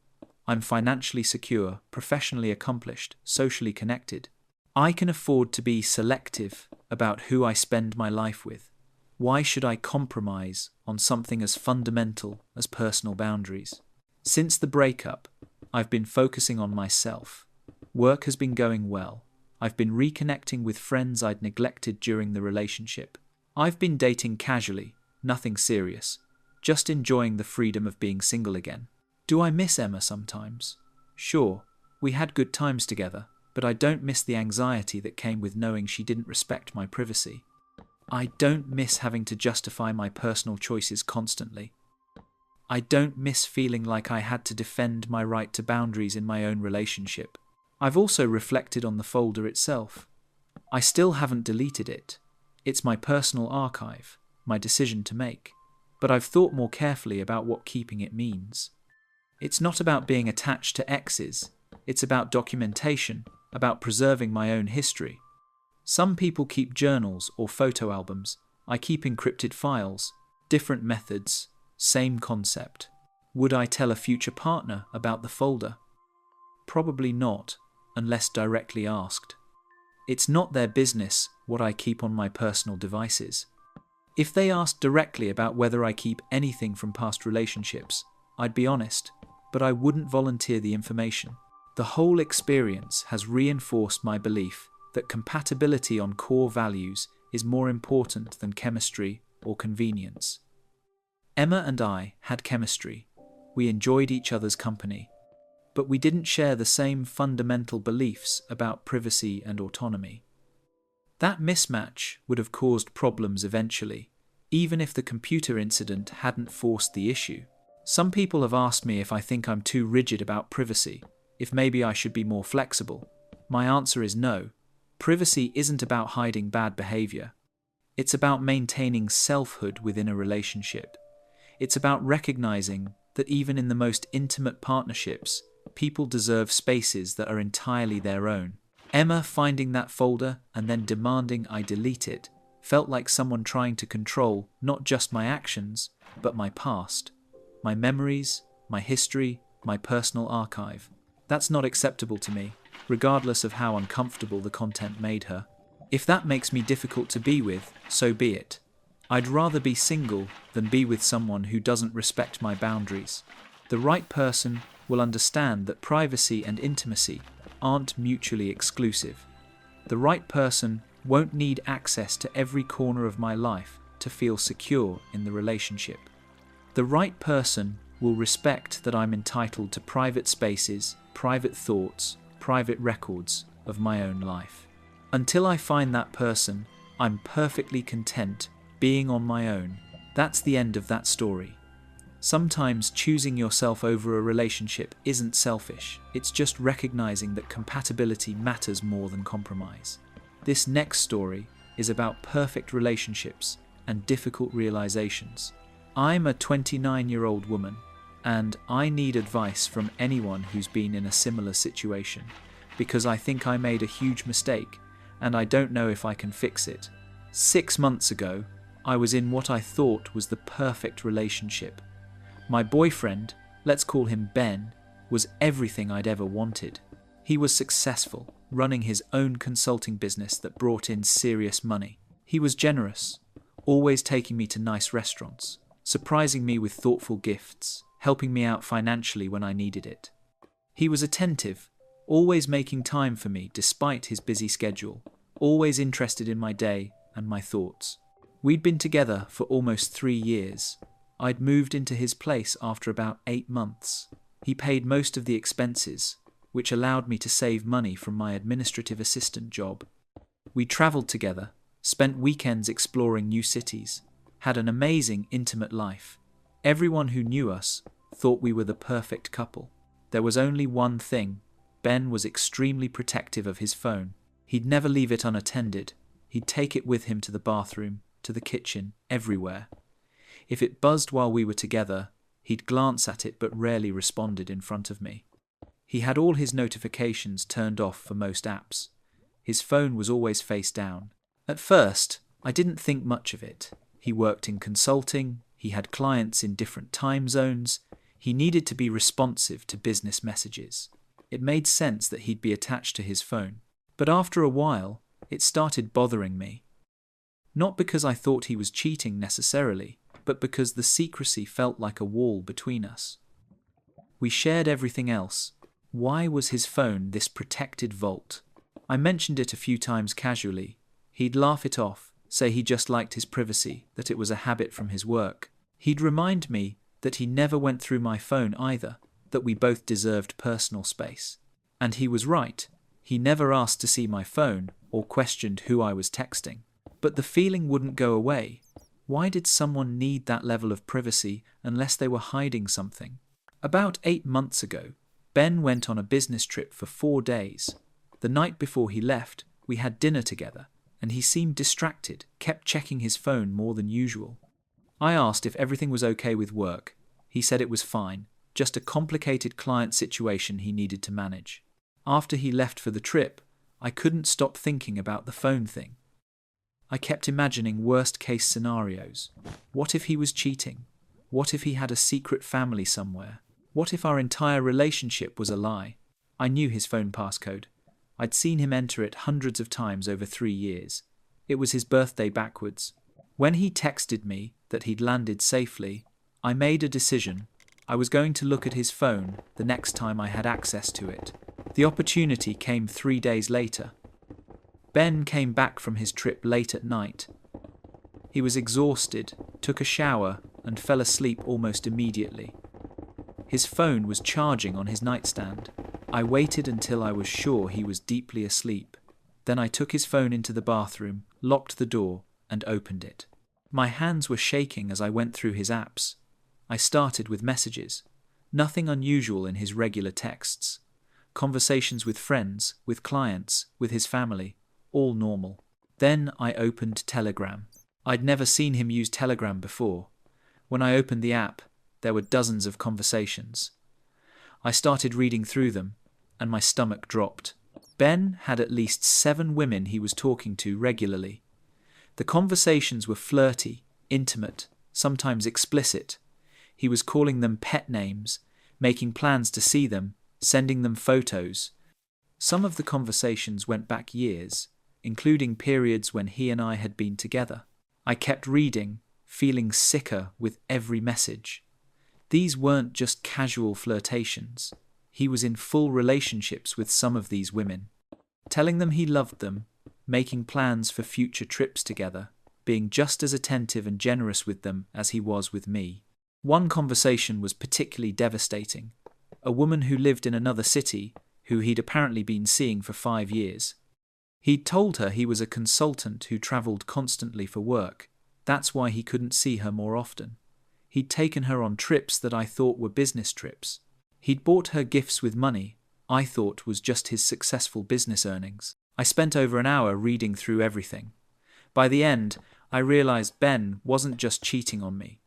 I'm financially secure, professionally accomplished, socially connected. I can afford to be selective about who I spend my life with. Why should I compromise on something as fundamental as personal boundaries? Since the breakup, I've been focusing on myself. Work has been going well. I've been reconnecting with friends I'd neglected during the relationship. I've been dating casually, nothing serious, just enjoying the freedom of being single again. Do I miss Emma sometimes? Sure, we had good times together, but I don't miss the anxiety that came with knowing she didn't respect my privacy. I don't miss having to justify my personal choices constantly. I don't miss feeling like I had to defend my right to boundaries in my own relationship. I've also reflected on the folder itself. I still haven't deleted it. It's my personal archive, my decision to make. But I've thought more carefully about what keeping it means. It's not about being attached to exes. It's about documentation, about preserving my own history. Some people keep journals or photo albums. I keep encrypted files, different methods, same concept. Would I tell a future partner about the folder? Probably not, unless directly asked. It's not their business what I keep on my personal devices. If they asked directly about whether I keep anything from past relationships, I'd be honest, but I wouldn't volunteer the information. The whole experience has reinforced my belief that compatibility on core values is more important than chemistry or convenience. Emma and I had chemistry. We enjoyed each other's company, but we didn't share the same fundamental beliefs about privacy and autonomy. That mismatch would have caused problems eventually, even if the computer incident hadn't forced the issue. Some people have asked me if I think I'm too rigid about privacy, if maybe I should be more flexible. My answer is no. Privacy isn't about hiding bad behavior. It's about maintaining selfhood within a relationship. It's about recognizing that even in the most intimate partnerships, people deserve spaces that are entirely their own. Emma finding that folder and then demanding I delete it felt like someone trying to control not just my actions, but my past, my memories, my history, my personal archive. That's not acceptable to me, regardless of how uncomfortable the content made her. If that makes me difficult to be with, so be it. I'd rather be single than be with someone who doesn't respect my boundaries. The right person will understand that privacy and intimacy aren't mutually exclusive. The right person won't need access to every corner of my life to feel secure in the relationship. The right person will respect that I'm entitled to private spaces, private thoughts, private records of my own life. Until I find that person, I'm perfectly content being on my own. That's the end of that story. Sometimes choosing yourself over a relationship isn't selfish, it's just recognizing that compatibility matters more than compromise. This next story is about perfect relationships and difficult realizations. I'm a 29-year-old woman, and I need advice from anyone who's been in a similar situation, because I think I made a huge mistake, and I don't know if I can fix it. 6 months ago, I was in what I thought was the perfect relationship. My boyfriend, let's call him Ben, was everything I'd ever wanted. He was successful, running his own consulting business that brought in serious money. He was generous, always taking me to nice restaurants, surprising me with thoughtful gifts, helping me out financially when I needed it. He was attentive, always making time for me despite his busy schedule, always interested in my day and my thoughts. We'd been together for almost 3 years. I'd moved into his place after about 8 months. He paid most of the expenses, which allowed me to save money from my administrative assistant job. We travelled together, spent weekends exploring new cities, had an amazing, intimate life. Everyone who knew us thought we were the perfect couple. There was only one thing. Ben was extremely protective of his phone. He'd never leave it unattended. He'd take it with him to the bathroom, to the kitchen, everywhere. If it buzzed while we were together, he'd glance at it but rarely responded in front of me. He had all his notifications turned off for most apps. His phone was always face down. At first, I didn't think much of it. He worked in consulting, he had clients in different time zones, he needed to be responsive to business messages. It made sense that he'd be attached to his phone. But after a while, it started bothering me. Not because I thought he was cheating necessarily, but because the secrecy felt like a wall between us. We shared everything else. Why was his phone this protected vault? I mentioned it a few times casually. He'd laugh it off, say he just liked his privacy, that it was a habit from his work. He'd remind me that he never went through my phone either, that we both deserved personal space. And he was right. He never asked to see my phone or questioned who I was texting. But the feeling wouldn't go away. Why did someone need that level of privacy unless they were hiding something? About 8 months ago, Ben went on a business trip for 4 days. The night before he left, we had dinner together, and he seemed distracted, kept checking his phone more than usual. I asked if everything was okay with work. He said it was fine, just a complicated client situation he needed to manage. After he left for the trip, I couldn't stop thinking about the phone thing. I kept imagining worst-case scenarios. What if he was cheating? What if he had a secret family somewhere? What if our entire relationship was a lie? I knew his phone passcode. I'd seen him enter it hundreds of times over 3 years. It was his birthday backwards. When he texted me that he'd landed safely, I made a decision. I was going to look at his phone the next time I had access to it. The opportunity came 3 days later. Ben came back from his trip late at night. He was exhausted, took a shower, and fell asleep almost immediately. His phone was charging on his nightstand. I waited until I was sure he was deeply asleep. Then I took his phone into the bathroom, locked the door, and opened it. My hands were shaking as I went through his apps. I started with messages. Nothing unusual in his regular texts. Conversations with friends, with clients, with his family. All normal. Then I opened Telegram. I'd never seen him use Telegram before. When I opened the app, there were dozens of conversations. I started reading through them, and my stomach dropped. Ben had at least 7 women he was talking to regularly. The conversations were flirty, intimate, sometimes explicit. He was calling them pet names, making plans to see them, sending them photos. Some of the conversations went back years, including periods when he and I had been together. I kept reading, feeling sicker with every message. These weren't just casual flirtations. He was in full relationships with some of these women, telling them he loved them, making plans for future trips together, being just as attentive and generous with them as he was with me. One conversation was particularly devastating. A woman who lived in another city, who he'd apparently been seeing for 5 years. He'd told her he was a consultant who travelled constantly for work. That's why he couldn't see her more often. He'd taken her on trips that I thought were business trips. He'd bought her gifts with money I thought was just his successful business earnings. I spent over an hour reading through everything. By the end, I realized Ben wasn't just cheating on me.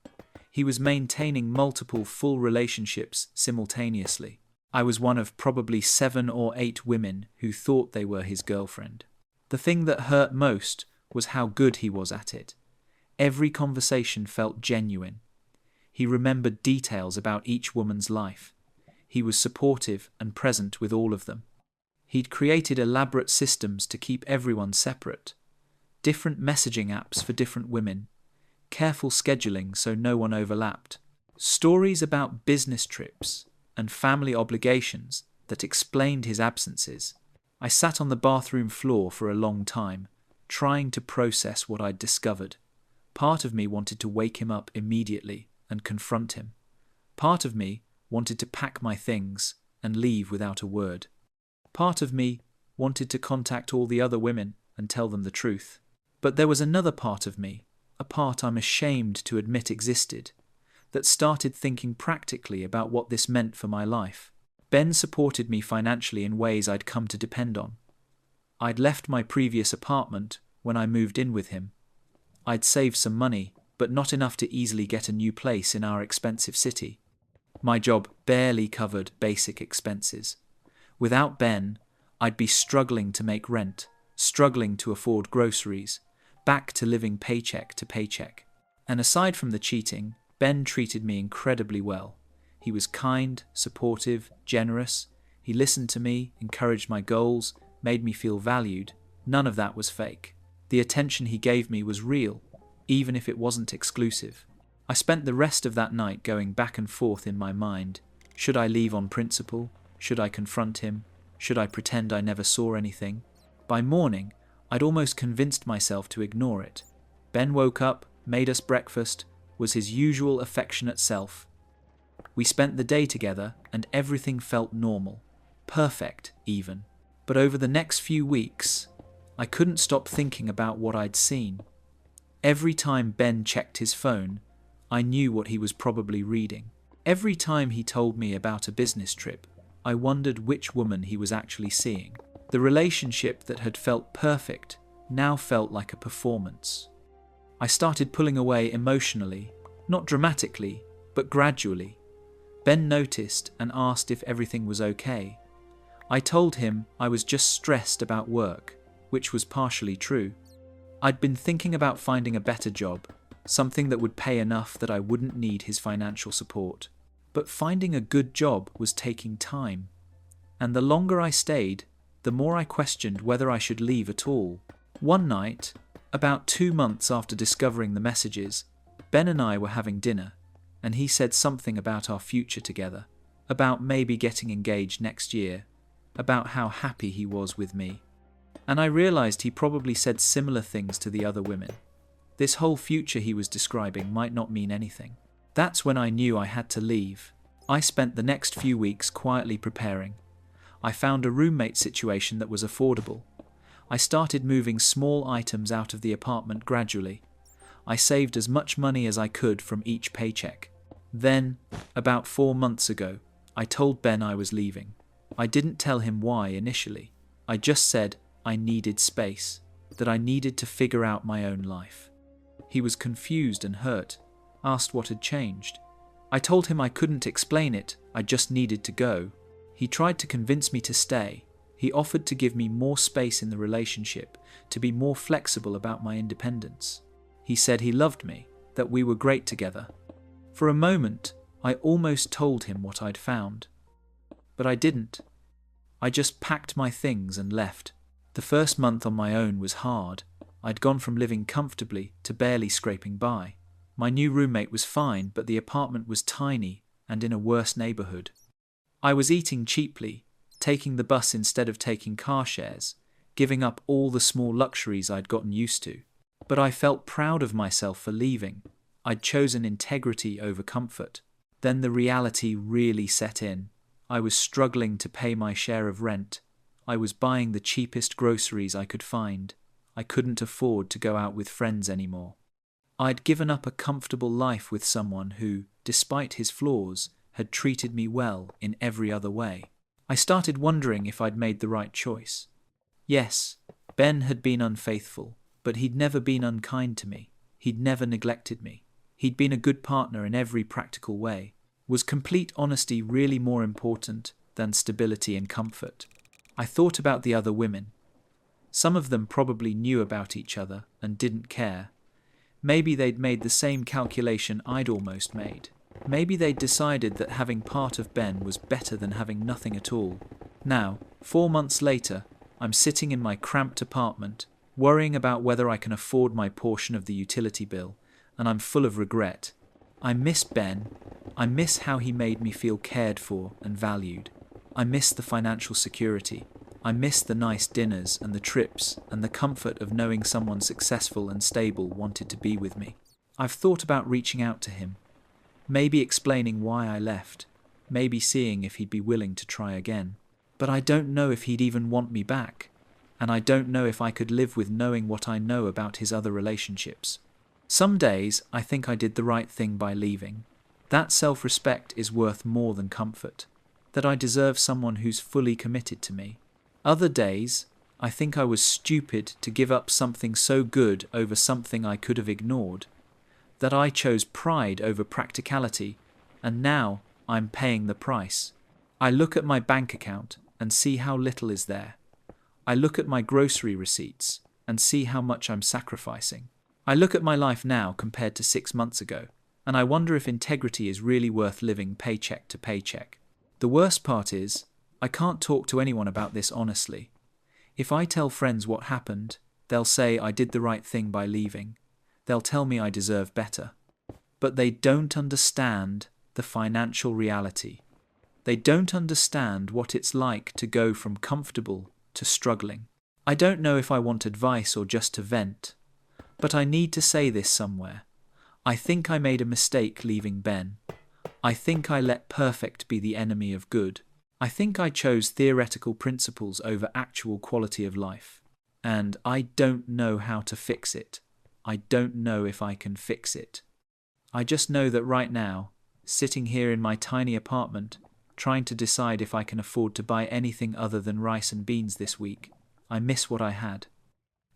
He was maintaining multiple full relationships simultaneously. I was one of probably 7 or 8 women who thought they were his girlfriend. The thing that hurt most was how good he was at it. Every conversation felt genuine. He remembered details about each woman's life. He was supportive and present with all of them. He'd created elaborate systems to keep everyone separate. Different messaging apps for different women. Careful scheduling so no one overlapped. Stories about business trips and family obligations that explained his absences. I sat on the bathroom floor for a long time, trying to process what I'd discovered. Part of me wanted to wake him up immediately and confront him. Part of me wanted to pack my things and leave without a word. Part of me wanted to contact all the other women and tell them the truth. But there was another part of me, a part I'm ashamed to admit existed, that started thinking practically about what this meant for my life. Ben supported me financially in ways I'd come to depend on. I'd left my previous apartment when I moved in with him. I'd saved some money, but not enough to easily get a new place in our expensive city. My job barely covered basic expenses. Without Ben, I'd be struggling to make rent, struggling to afford groceries, back to living paycheck to paycheck. And aside from the cheating, Ben treated me incredibly well. He was kind, supportive, generous. He listened to me, encouraged my goals, made me feel valued. None of that was fake. The attention he gave me was real, even if it wasn't exclusive. I spent the rest of that night going back and forth in my mind. Should I leave on principle? Should I confront him? Should I pretend I never saw anything? By morning, I'd almost convinced myself to ignore it. Ben woke up, made us breakfast, was his usual affectionate self. We spent the day together and everything felt normal. Perfect, even. But over the next few weeks, I couldn't stop thinking about what I'd seen. Every time Ben checked his phone, I knew what he was probably reading. Every time he told me about a business trip, I wondered which woman he was actually seeing. The relationship that had felt perfect now felt like a performance. I started pulling away emotionally, not dramatically, but gradually. Ben noticed and asked if everything was okay. I told him I was just stressed about work, which was partially true. I'd been thinking about finding a better job, something that would pay enough that I wouldn't need his financial support. But finding a good job was taking time. And the longer I stayed, the more I questioned whether I should leave at all. One night, about 2 months after discovering the messages, Ben and I were having dinner, and he said something about our future together, about maybe getting engaged next year, about how happy he was with me. And I realized he probably said similar things to the other women. This whole future he was describing might not mean anything. That's when I knew I had to leave. I spent the next few weeks quietly preparing. I found a roommate situation that was affordable. I started moving small items out of the apartment gradually. I saved as much money as I could from each paycheck. Then, about 4 months ago, I told Ben I was leaving. I didn't tell him why initially. I just said I needed space, that I needed to figure out my own life. He was confused and hurt, asked what had changed. I told him I couldn't explain it, I just needed to go. He tried to convince me to stay, He offered to give me more space in the relationship, to be more flexible about my independence. He said he loved me, that we were great together. For a moment, I almost told him what I'd found. But I didn't. I just packed my things and left. The first month on my own was hard. I'd gone from living comfortably to barely scraping by. My new roommate was fine, but the apartment was tiny and in a worse neighborhood. I was eating cheaply, taking the bus instead of taking car shares, giving up all the small luxuries I'd gotten used to. But I felt proud of myself for leaving. I'd chosen integrity over comfort. Then the reality really set in. I was struggling to pay my share of rent. I was buying the cheapest groceries I could find. I couldn't afford to go out with friends anymore. I'd given up a comfortable life with someone who, despite his flaws, had treated me well in every other way. I started wondering if I'd made the right choice. Yes, Ben had been unfaithful, but he'd never been unkind to me. He'd never neglected me. He'd been a good partner in every practical way. Was complete honesty really more important than stability and comfort? I thought about the other women. Some of them probably knew about each other and didn't care. Maybe they'd made the same calculation I'd almost made. Maybe they'd decided that having part of Ben was better than having nothing at all. Now, 4 months later, I'm sitting in my cramped apartment, worrying about whether I can afford my portion of the utility bill, and I'm full of regret. I miss Ben. I miss how he made me feel cared for and valued. I miss the financial security. I miss the nice dinners and the trips and the comfort of knowing someone successful and stable wanted to be with me. I've thought about reaching out to him, maybe explaining why I left, maybe seeing if he'd be willing to try again. But I don't know if he'd even want me back, and I don't know if I could live with knowing what I know about his other relationships. Some days I think I did the right thing by leaving. That self-respect is worth more than comfort, that I deserve someone who's fully committed to me. Other days, I think I was stupid to give up something so good over something I could have ignored, that I chose pride over practicality, and now I'm paying the price. I look at my bank account and see how little is there. I look at my grocery receipts and see how much I'm sacrificing. I look at my life now compared to 6 months ago, and I wonder if integrity is really worth living paycheck to paycheck. The worst part is, I can't talk to anyone about this honestly. If I tell friends what happened, they'll say I did the right thing by leaving. They'll tell me I deserve better. But they don't understand the financial reality. They don't understand what it's like to go from comfortable to struggling. I don't know if I want advice or just to vent, but I need to say this somewhere. I think I made a mistake leaving Ben. I think I let perfect be the enemy of good. I think I chose theoretical principles over actual quality of life. And I don't know how to fix it. I don't know if I can fix it. I just know that right now, sitting here in my tiny apartment, trying to decide if I can afford to buy anything other than rice and beans this week, I miss what I had.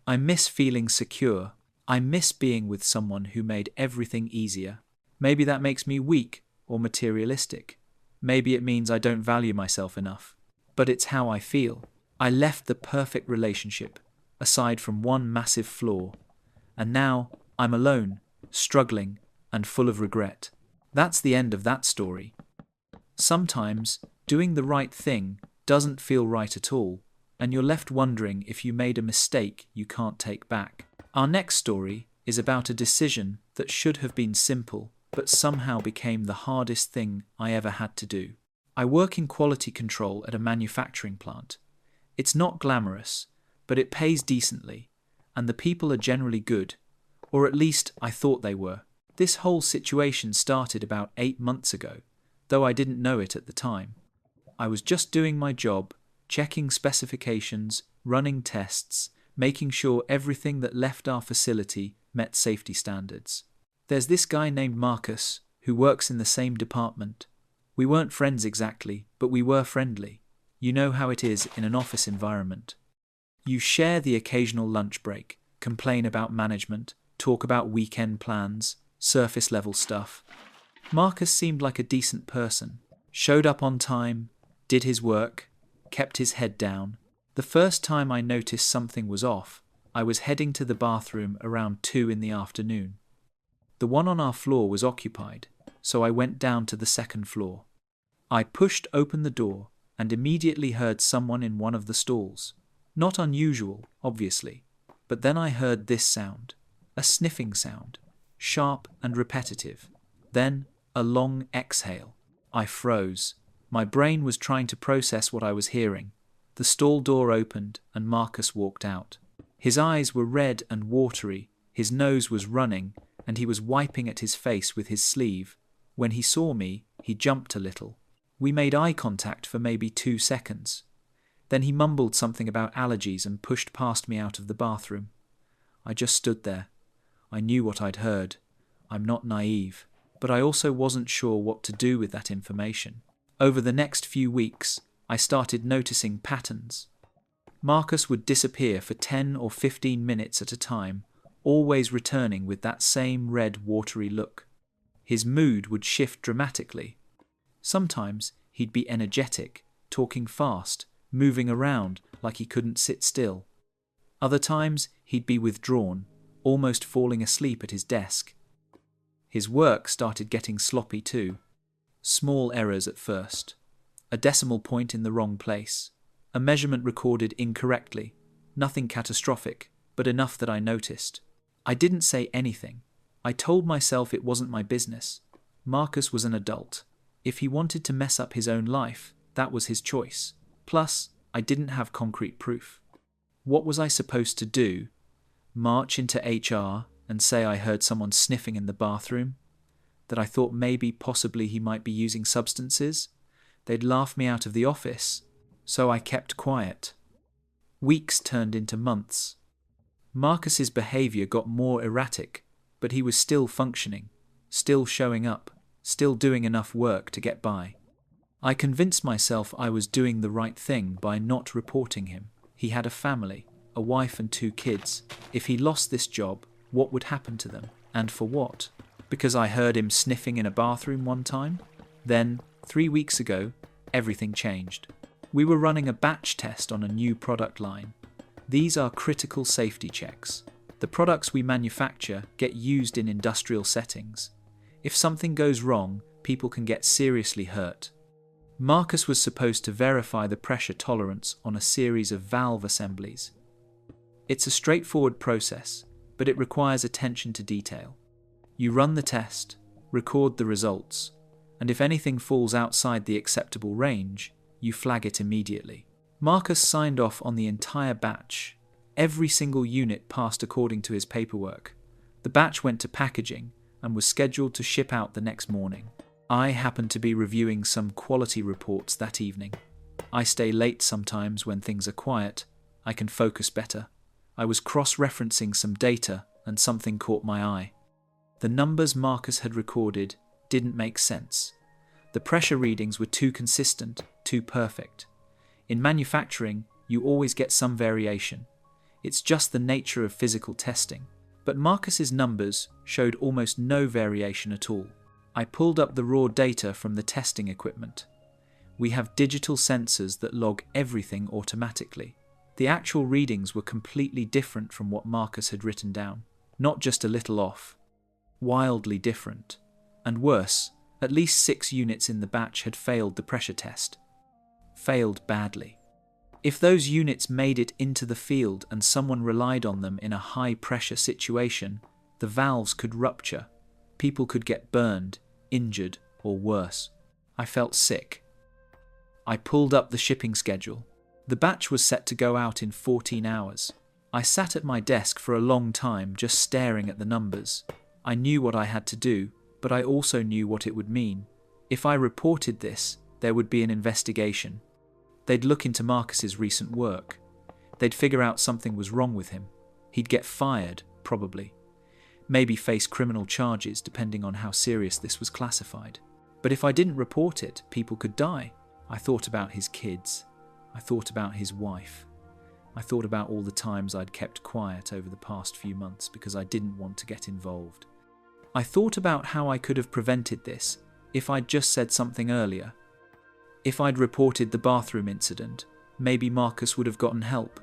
I miss feeling secure. I miss being with someone who made everything easier. Maybe that makes me weak or materialistic. Maybe it means I don't value myself enough. But it's how I feel. I left the perfect relationship, aside from one massive flaw, and now I'm alone, struggling, and full of regret. That's the end of that story. Sometimes, doing the right thing doesn't feel right at all, and you're left wondering if you made a mistake you can't take back. Our next story is about a decision that should have been simple, but somehow became the hardest thing I ever had to do. I work in quality control at a manufacturing plant. It's not glamorous, but it pays decently, and the people are generally good, or at least I thought they were. This whole situation started about 8 months ago, though I didn't know it at the time. I was just doing my job, checking specifications, running tests, making sure everything that left our facility met safety standards. There's this guy named Marcus who works in the same department. We weren't friends exactly, but we were friendly. You know how it is in an office environment. You share the occasional lunch break, complain about management, talk about weekend plans, surface level stuff. Marcus seemed like a decent person, showed up on time, did his work, kept his head down. The first time I noticed something was off, I was heading to the bathroom around 2 in the afternoon. The one on our floor was occupied, so I went down to the second floor. I pushed open the door and immediately heard someone in one of the stalls. Not unusual, obviously, but then I heard this sound, a sniffing sound, sharp and repetitive. Then a long exhale. I froze. My brain was trying to process what I was hearing. The stall door opened and Marcus walked out. His eyes were red and watery, his nose was running, and he was wiping at his face with his sleeve. When he saw me, he jumped a little. We made eye contact for maybe 2 seconds. Then he mumbled something about allergies and pushed past me out of the bathroom. I just stood there. I knew what I'd heard. I'm not naive, but I also wasn't sure what to do with that information. Over the next few weeks, I started noticing patterns. Marcus would disappear for 10 or 15 minutes at a time, always returning with that same red, watery look. His mood would shift dramatically. Sometimes he'd be energetic, talking fast, moving around like he couldn't sit still. Other times he'd be withdrawn, almost falling asleep at his desk. His work started getting sloppy too. Small errors at first. A decimal point in the wrong place. A measurement recorded incorrectly. Nothing catastrophic, but enough that I noticed. I didn't say anything. I told myself it wasn't my business. Marcus was an adult. If he wanted to mess up his own life, that was his choice. Plus, I didn't have concrete proof. What was I supposed to do? March into HR and say I heard someone sniffing in the bathroom? That I thought maybe, possibly he might be using substances? They'd laugh me out of the office. So I kept quiet. Weeks turned into months. Marcus's behavior got more erratic, but he was still functioning, still showing up, still doing enough work to get by. I convinced myself I was doing the right thing by not reporting him. He had a family, a wife and 2 kids. If he lost this job, what would happen to them? And for what? Because I heard him sniffing in a bathroom one time? Then, 3 weeks ago, everything changed. We were running a batch test on a new product line. These are critical safety checks. The products we manufacture get used in industrial settings. If something goes wrong, people can get seriously hurt. Marcus was supposed to verify the pressure tolerance on a series of valve assemblies. It's a straightforward process, but it requires attention to detail. You run the test, record the results, and if anything falls outside the acceptable range, you flag it immediately. Marcus signed off on the entire batch. Every single unit passed according to his paperwork. The batch went to packaging and was scheduled to ship out the next morning. I happened to be reviewing some quality reports that evening. I stay late sometimes when things are quiet. I can focus better. I was cross-referencing some data and something caught my eye. The numbers Marcus had recorded didn't make sense. The pressure readings were too consistent, too perfect. In manufacturing, you always get some variation. It's just the nature of physical testing. But Marcus's numbers showed almost no variation at all. I pulled up the raw data from the testing equipment. We have digital sensors that log everything automatically. The actual readings were completely different from what Marcus had written down. Not just a little off. Wildly different. And worse, at least 6 units in the batch had failed the pressure test. Failed badly. If those units made it into the field and someone relied on them in a high-pressure situation, the valves could rupture. People could get burned, injured, or worse. I felt sick. I pulled up the shipping schedule. The batch was set to go out in 14 hours. I sat at my desk for a long time just staring at the numbers. I knew what I had to do, but I also knew what it would mean. If I reported this, there would be an investigation. They'd look into Marcus's recent work. They'd figure out something was wrong with him. He'd get fired, probably. Maybe face criminal charges, depending on how serious this was classified. But if I didn't report it, people could die. I thought about his kids. I thought about his wife. I thought about all the times I'd kept quiet over the past few months because I didn't want to get involved. I thought about how I could have prevented this if I'd just said something earlier. If I'd reported the bathroom incident, Maybe Marcus would have gotten help.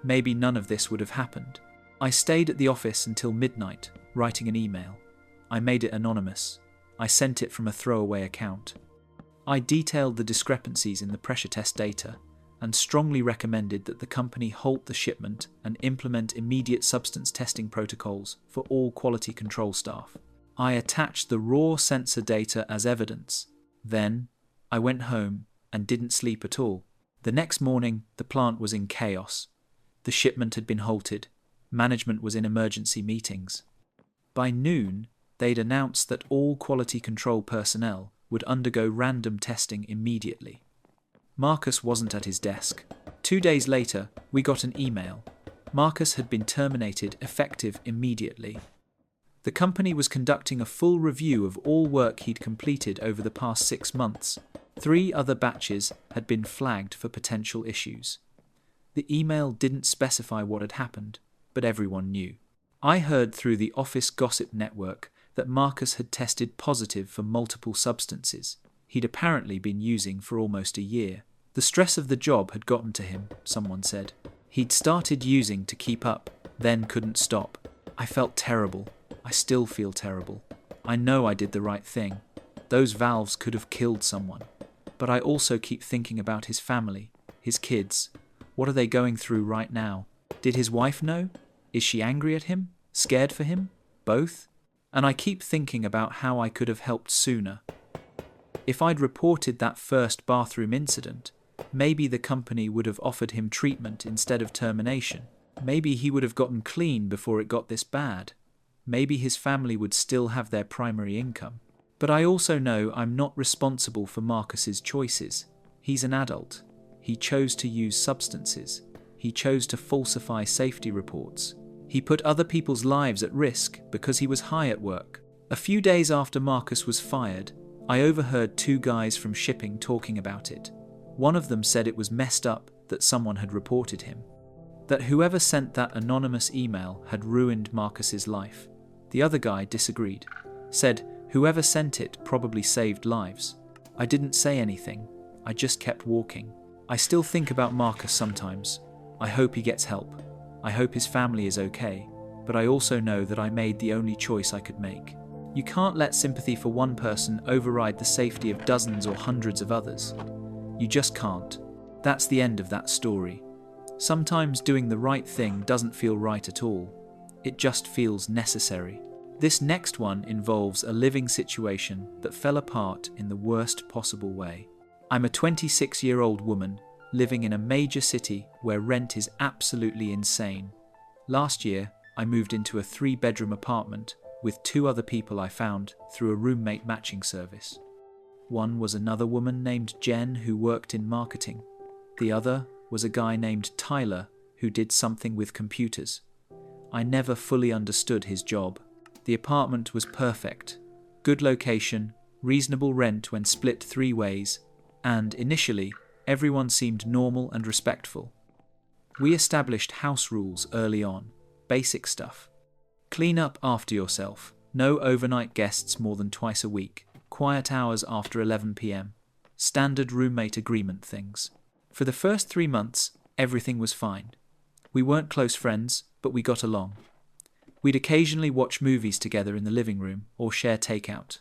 Maybe none of this would have happened. I stayed at the office until midnight, writing an email. I made it anonymous. I sent it from a throwaway account. I detailed the discrepancies in the pressure test data and strongly recommended that the company halt the shipment and implement immediate substance testing protocols for all quality control staff. I attached the raw sensor data as evidence. Then, I went home and didn't sleep at all. The next morning, the plant was in chaos. The shipment had been halted. Management was in emergency meetings. By noon, they'd announced that all quality control personnel would undergo random testing immediately. Marcus wasn't at his desk. 2 days later, we got an email. Marcus had been terminated effective immediately. The company was conducting a full review of all work he'd completed over the past 6 months. 3 other batches had been flagged for potential issues. The email didn't specify what had happened, but everyone knew. I heard through the office gossip network that Marcus had tested positive for multiple substances he'd apparently been using for almost a year. The stress of the job had gotten to him, someone said. He'd started using to keep up, then couldn't stop. I felt terrible. I still feel terrible. I know I did the right thing. Those valves could have killed someone. But I also keep thinking about his family, his kids. What are they going through right now? Did his wife know? Is she angry at him? Scared for him? Both? And I keep thinking about how I could have helped sooner. If I'd reported that first bathroom incident, maybe the company would have offered him treatment instead of termination. Maybe he would have gotten clean before it got this bad. Maybe his family would still have their primary income. But I also know I'm not responsible for Marcus's choices. He's an adult. He chose to use substances. He chose to falsify safety reports. He put other people's lives at risk because he was high at work. A few days after Marcus was fired, I overheard 2 guys from shipping talking about it. One of them said it was messed up that someone had reported him. That whoever sent that anonymous email had ruined Marcus's life. The other guy disagreed. Said whoever sent it probably saved lives. I didn't say anything. I just kept walking. I still think about Marcus sometimes. I hope he gets help. I hope his family is okay. But I also know that I made the only choice I could make. You can't let sympathy for one person override the safety of dozens or hundreds of others. You just can't. That's the end of that story. Sometimes doing the right thing doesn't feel right at all. It just feels necessary. This next one involves a living situation that fell apart in the worst possible way. I'm a 26-year-old woman living in a major city where rent is absolutely insane. Last year, I moved into a 3-bedroom apartment with 2 other people I found through a roommate matching service. One was another woman named Jen who worked in marketing. The other was a guy named Tyler who did something with computers. I never fully understood his job. The apartment was perfect. Good location, reasonable rent when split 3 ways, and initially, everyone seemed normal and respectful. We established house rules early on, basic stuff. Clean up after yourself, no overnight guests more than twice a week, quiet hours after 11 p.m, standard roommate agreement things. For the first 3 months, everything was fine. We weren't close friends, but we got along. We'd occasionally watch movies together in the living room or share takeout.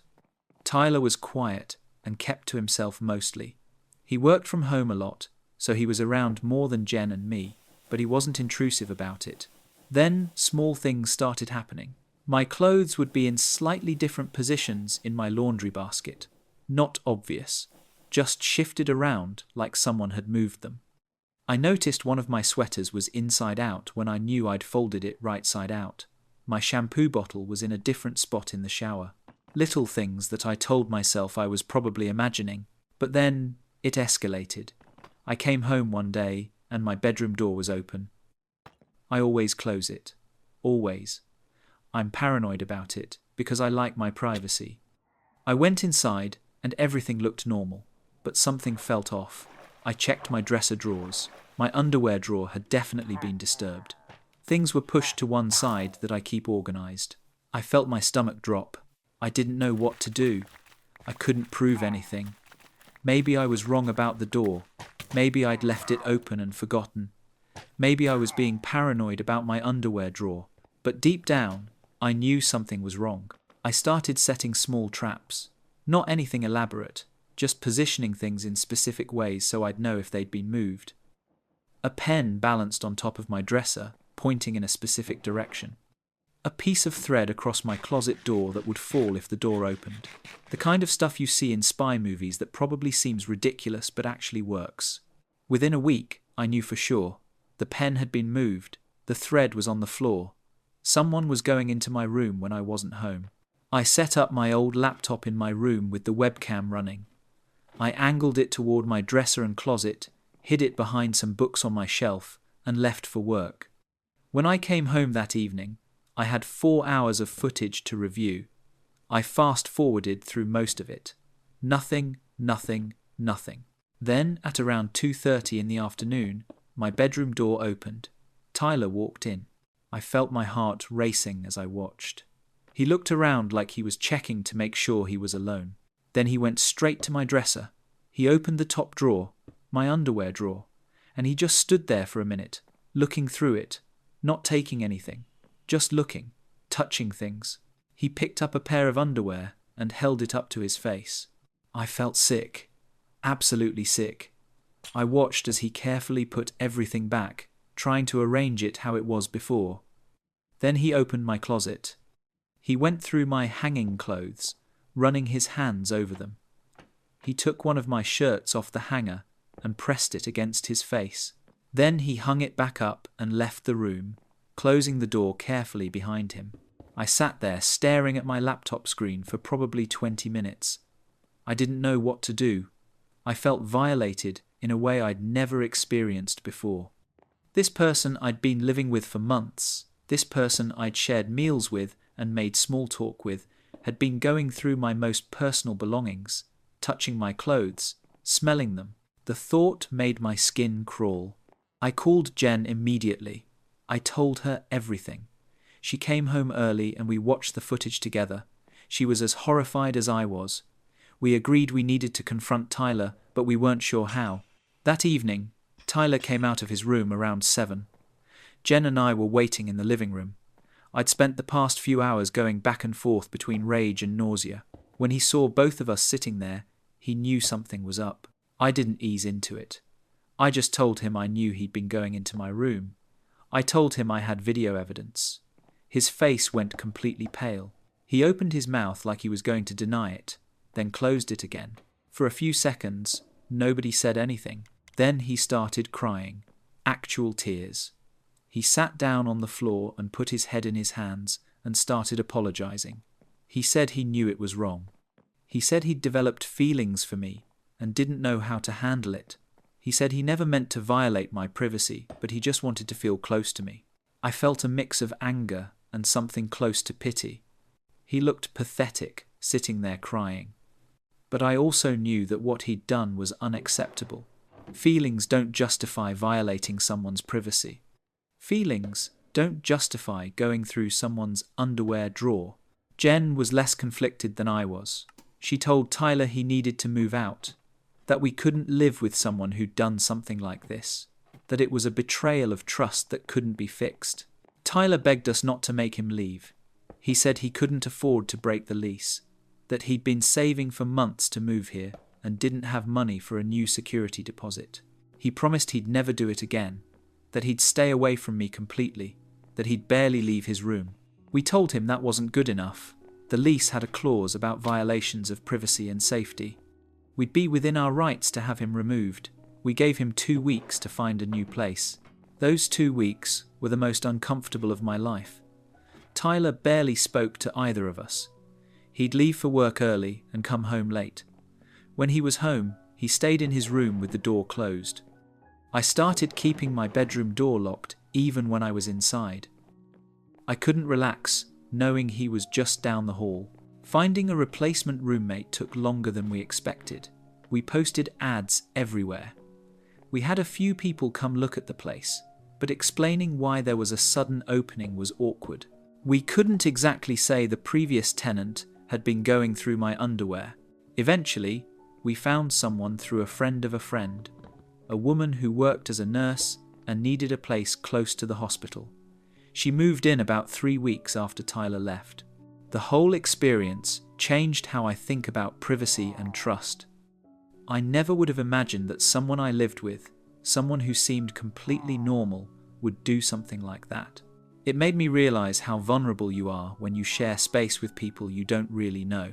Tyler was quiet and kept to himself mostly. He worked from home a lot, so he was around more than Jen and me, but he wasn't intrusive about it. Then small things started happening. My clothes would be in slightly different positions in my laundry basket. Not obvious, just shifted around like someone had moved them. I noticed one of my sweaters was inside out when I knew I'd folded it right side out. My shampoo bottle was in a different spot in the shower. Little things that I told myself I was probably imagining, but then it escalated. I came home one day and my bedroom door was open. I always close it. Always. I'm paranoid about it because I like my privacy. I went inside and everything looked normal, but something felt off. I checked my dresser drawers. My underwear drawer had definitely been disturbed. Things were pushed to one side that I keep organized. I felt my stomach drop. I didn't know what to do. I couldn't prove anything. Maybe I was wrong about the door. Maybe I'd left it open and forgotten. Maybe I was being paranoid about my underwear drawer. But deep down, I knew something was wrong. I started setting small traps. Not anything elaborate, just positioning things in specific ways so I'd know if they'd been moved. A pen balanced on top of my dresser, pointing in a specific direction. A piece of thread across my closet door that would fall if the door opened. The kind of stuff you see in spy movies that probably seems ridiculous but actually works. Within a week, I knew for sure. The pen had been moved. The thread was on the floor. Someone was going into my room when I wasn't home. I set up my old laptop in my room with the webcam running. I angled it toward my dresser and closet, hid it behind some books on my shelf, and left for work. When I came home that evening, I had 4 hours of footage to review. I fast-forwarded through most of it. Nothing. Then, at around 2:30 in the afternoon, my bedroom door opened. Tyler walked in. I felt my heart racing as I watched. He looked around like he was checking to make sure he was alone. Then he went straight to my dresser. He opened the top drawer, my underwear drawer, and he just stood there for a minute, looking through it, not taking anything, just looking, touching things. He picked up a pair of underwear and held it up to his face. I felt sick, absolutely sick. I watched as he carefully put everything back, trying to arrange it how it was before. Then he opened my closet. He went through my hanging clothes, running his hands over them. He took one of my shirts off the hanger and pressed it against his face. Then he hung it back up and left the room, closing the door carefully behind him. I sat there staring at my laptop screen for probably 20 minutes. I didn't know what to do. I felt violated in a way I'd never experienced before. This person I'd been living with for months, this person I'd shared meals with and made small talk with, had been going through my most personal belongings, touching my clothes, smelling them. The thought made my skin crawl. I called Jen immediately. I told her everything. She came home early and we watched the footage together. She was as horrified as I was. We agreed we needed to confront Tyler, but we weren't sure how. That evening, Tyler came out of his room around 7. Jen and I were waiting in the living room. I'd spent the past few hours going back and forth between rage and nausea. When he saw both of us sitting there, he knew something was up. I didn't ease into it. I just told him I knew he'd been going into my room. I told him I had video evidence. His face went completely pale. He opened his mouth like he was going to deny it, then closed it again. For a few seconds, nobody said anything. Then he started crying. Actual tears. He sat down on the floor and put his head in his hands and started apologizing. He said he knew it was wrong. He said he'd developed feelings for me and didn't know how to handle it. He said he never meant to violate my privacy, but he just wanted to feel close to me. I felt a mix of anger and something close to pity. He looked pathetic, sitting there crying. But I also knew that what he'd done was unacceptable. Feelings don't justify violating someone's privacy. Feelings don't justify going through someone's underwear drawer. Jen was less conflicted than I was. She told Tyler he needed to move out, that we couldn't live with someone who'd done something like this, that it was a betrayal of trust that couldn't be fixed. Tyler begged us not to make him leave. He said he couldn't afford to break the lease, that he'd been saving for months to move here and didn't have money for a new security deposit. He promised he'd never do it again, that he'd stay away from me completely, that he'd barely leave his room. We told him that wasn't good enough. The lease had a clause about violations of privacy and safety. We'd be within our rights to have him removed. We gave him 2 weeks to find a new place. Those 2 weeks were the most uncomfortable of my life. Tyler barely spoke to either of us. He'd leave for work early and come home late. When he was home, he stayed in his room with the door closed. I started keeping my bedroom door locked even when I was inside. I couldn't relax, knowing he was just down the hall. Finding a replacement roommate took longer than we expected. We posted ads everywhere. We had a few people come look at the place, but explaining why there was a sudden opening was awkward. We couldn't exactly say the previous tenant had been going through my underwear. Eventually, We found someone through a friend of a friend, a woman who worked as a nurse and needed a place close to the hospital. She moved in about 3 weeks after Tyler left. The whole experience changed how I think about privacy and trust. I never would have imagined that someone I lived with, someone who seemed completely normal, would do something like that. It made me realize how vulnerable you are when you share space with people you don't really know.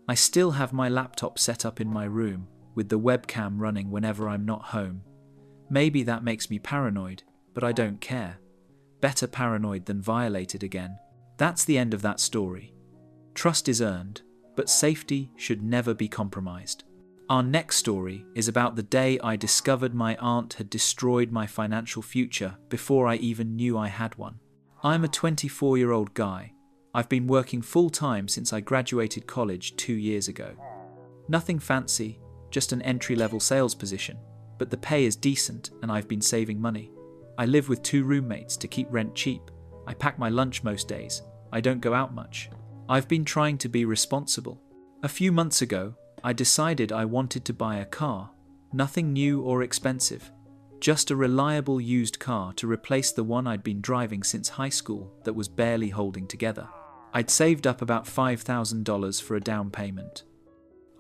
I still have my laptop set up in my room, with the webcam running whenever I'm not home. Maybe that makes me paranoid, but I don't care. Better paranoid than violated again. That's the end of that story. Trust is earned, but safety should never be compromised. Our next story is about the day I discovered my aunt had destroyed my financial future before I even knew I had one. I'm a 24-year-old guy. I've been working full-time since I graduated college 2 years ago. Nothing fancy, just an entry-level sales position, but the pay is decent and I've been saving money. I live with 2 roommates to keep rent cheap. I pack my lunch most days. I don't go out much. I've been trying to be responsible. A few months ago, I decided I wanted to buy a car. Nothing new or expensive. Just a reliable used car to replace the one I'd been driving since high school that was barely holding together. I'd saved up about $5,000 for a down payment.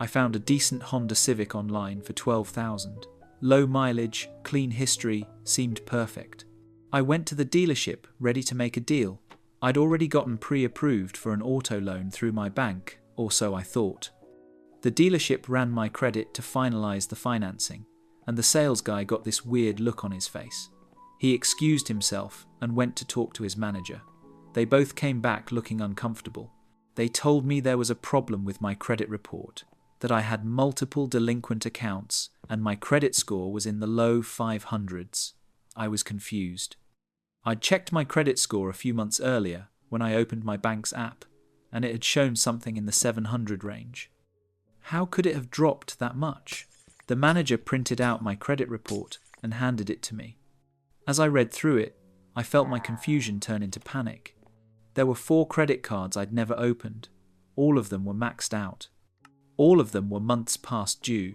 I found a decent Honda Civic online for $12,000. Low mileage, clean history, seemed perfect. I went to the dealership ready to make a deal. I'd already gotten pre-approved for an auto loan through my bank, or so I thought. The dealership ran my credit to finalize the financing, and the sales guy got this weird look on his face. He excused himself and went to talk to his manager. They both came back looking uncomfortable. They told me there was a problem with my credit report, that I had multiple delinquent accounts and my credit score was in the low 500s. I was confused. I'd checked my credit score a few months earlier when I opened my bank's app, and it had shown something in the 700 range. How could it have dropped that much? The manager printed out my credit report and handed it to me. As I read through it, I felt my confusion turn into panic. There were 4 credit cards I'd never opened. All of them were maxed out. All of them were months past due.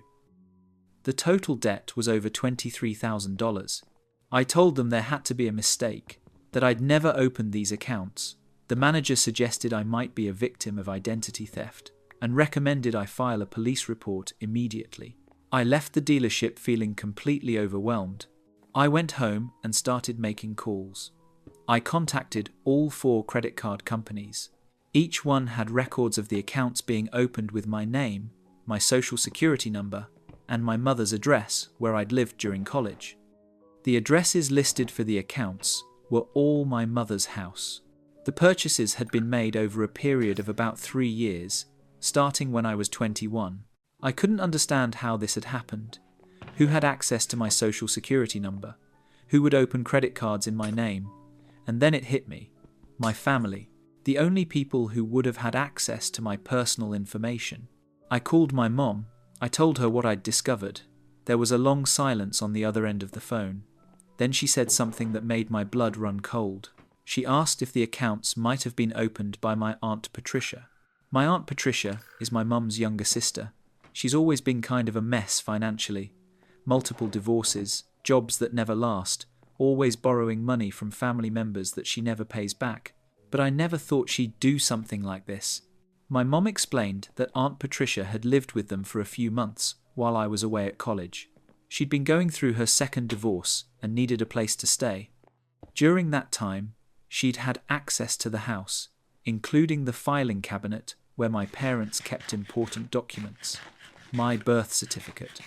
The total debt was over $23,000. I told them there had to be a mistake, that I'd never opened these accounts. The manager suggested I might be a victim of identity theft and recommended I file a police report immediately. I left the dealership feeling completely overwhelmed. I went home and started making calls. I contacted all 4 credit card companies. Each one had records of the accounts being opened with my name, my social security number, and my mother's address where I'd lived during college. The addresses listed for the accounts were all my mother's house. The purchases had been made over a period of about 3 years, starting when I was 21. I couldn't understand how this had happened. Who had access to my social security number? Who would open credit cards in my name? And then it hit me. My family. The only people who would have had access to my personal information. I called my mom. I told her what I'd discovered. There was a long silence on the other end of the phone. Then she said something that made my blood run cold. She asked if the accounts might have been opened by my Aunt Patricia. My Aunt Patricia is my mum's younger sister. She's always been kind of a mess financially. Multiple divorces, jobs that never last, always borrowing money from family members that she never pays back. But I never thought she'd do something like this. My mom explained that Aunt Patricia had lived with them for a few months while I was away at college. She'd been going through her second divorce and needed a place to stay. During that time, she'd had access to the house, including the filing cabinet where my parents kept important documents, my birth certificate,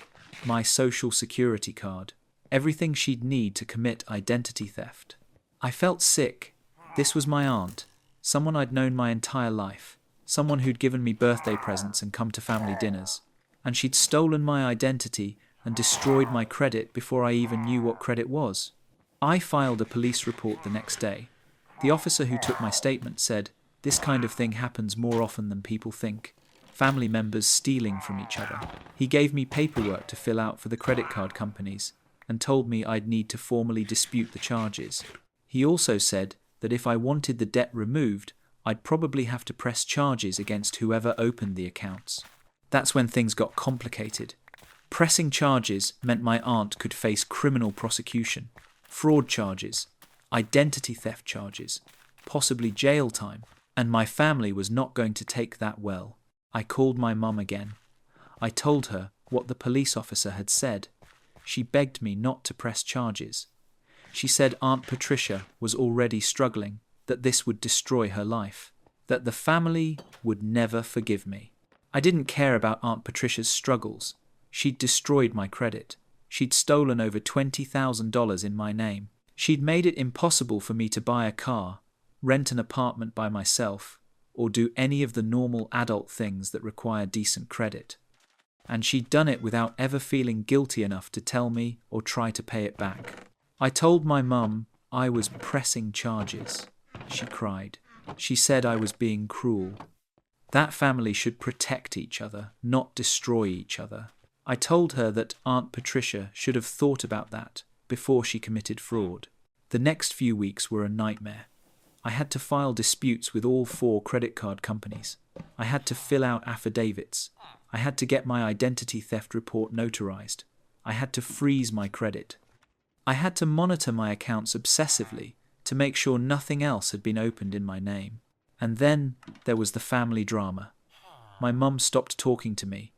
my social security card, everything she'd need to commit identity theft. I felt sick. This was my aunt, someone I'd known my entire life, someone who'd given me birthday presents and come to family dinners, and she'd stolen my identity and destroyed my credit before I even knew what credit was. I filed a police report the next day. The officer who took my statement said, "This kind of thing happens more often than people think. Family members stealing from each other." He gave me paperwork to fill out for the credit card companies and told me I'd need to formally dispute the charges. He also said that if I wanted the debt removed, I'd probably have to press charges against whoever opened the accounts. That's when things got complicated. Pressing charges meant my aunt could face criminal prosecution, fraud charges, identity theft charges, possibly jail time, and my family was not going to take that well. I called my mum again. I told her what the police officer had said. She begged me not to press charges. She said Aunt Patricia was already struggling, that this would destroy her life, that the family would never forgive me. I didn't care about Aunt Patricia's struggles. She'd destroyed my credit. She'd stolen over $20,000 in my name. She'd made it impossible for me to buy a car, rent an apartment by myself, or do any of the normal adult things that require decent credit. And she'd done it without ever feeling guilty enough to tell me or try to pay it back. I told my mum I was pressing charges. She cried. She said I was being cruel. That family should protect each other, not destroy each other. I told her that Aunt Patricia should have thought about that before she committed fraud. The next few weeks were a nightmare. I had to file disputes with all 4 credit card companies. I had to fill out affidavits. I had to get my identity theft report notarized. I had to freeze my credit. I had to monitor my accounts obsessively to make sure nothing else had been opened in my name. And then there was the family drama. My mum stopped talking to me.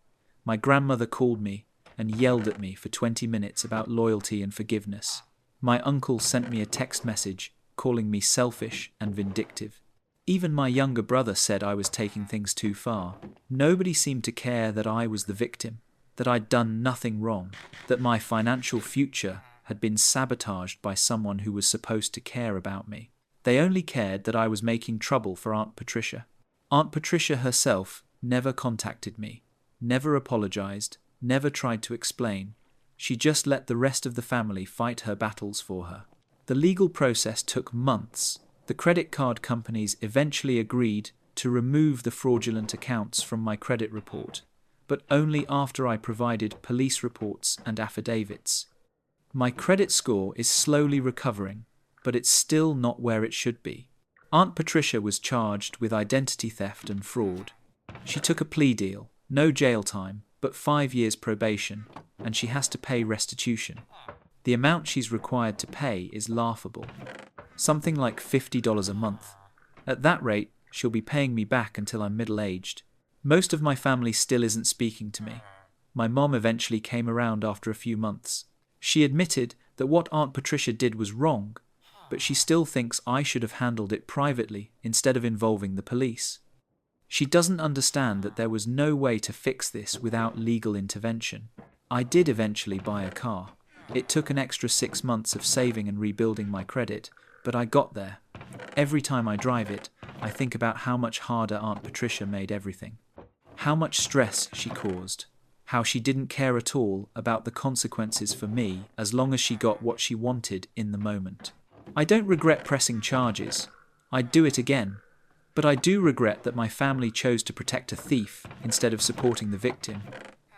My grandmother called me and yelled at me for 20 minutes about loyalty and forgiveness. My uncle sent me a text message calling me selfish and vindictive. Even my younger brother said I was taking things too far. Nobody seemed to care that I was the victim, that I'd done nothing wrong, that my financial future had been sabotaged by someone who was supposed to care about me. They only cared that I was making trouble for Aunt Patricia. Aunt Patricia herself never contacted me, never apologized, never tried to explain. She just let the rest of the family fight her battles for her. The legal process took months. The credit card companies eventually agreed to remove the fraudulent accounts from my credit report, but only after I provided police reports and affidavits. My credit score is slowly recovering, but it's still not where it should be. Aunt Patricia was charged with identity theft and fraud. She took a plea deal, no jail time, but 5 years probation, and she has to pay restitution. The amount she's required to pay is laughable. Something like $50 a month. At that rate, she'll be paying me back until I'm middle-aged. Most of my family still isn't speaking to me. My mom eventually came around after a few months. She admitted that what Aunt Patricia did was wrong, but she still thinks I should have handled it privately instead of involving the police. She doesn't understand that there was no way to fix this without legal intervention. I did eventually buy a car. It took an extra 6 months of saving and rebuilding my credit, but I got there. Every time I drive it, I think about how much harder Aunt Patricia made everything. How much stress she caused. How she didn't care at all about the consequences for me as long as she got what she wanted in the moment. I don't regret pressing charges. I'd do it again. But I do regret that my family chose to protect a thief instead of supporting the victim.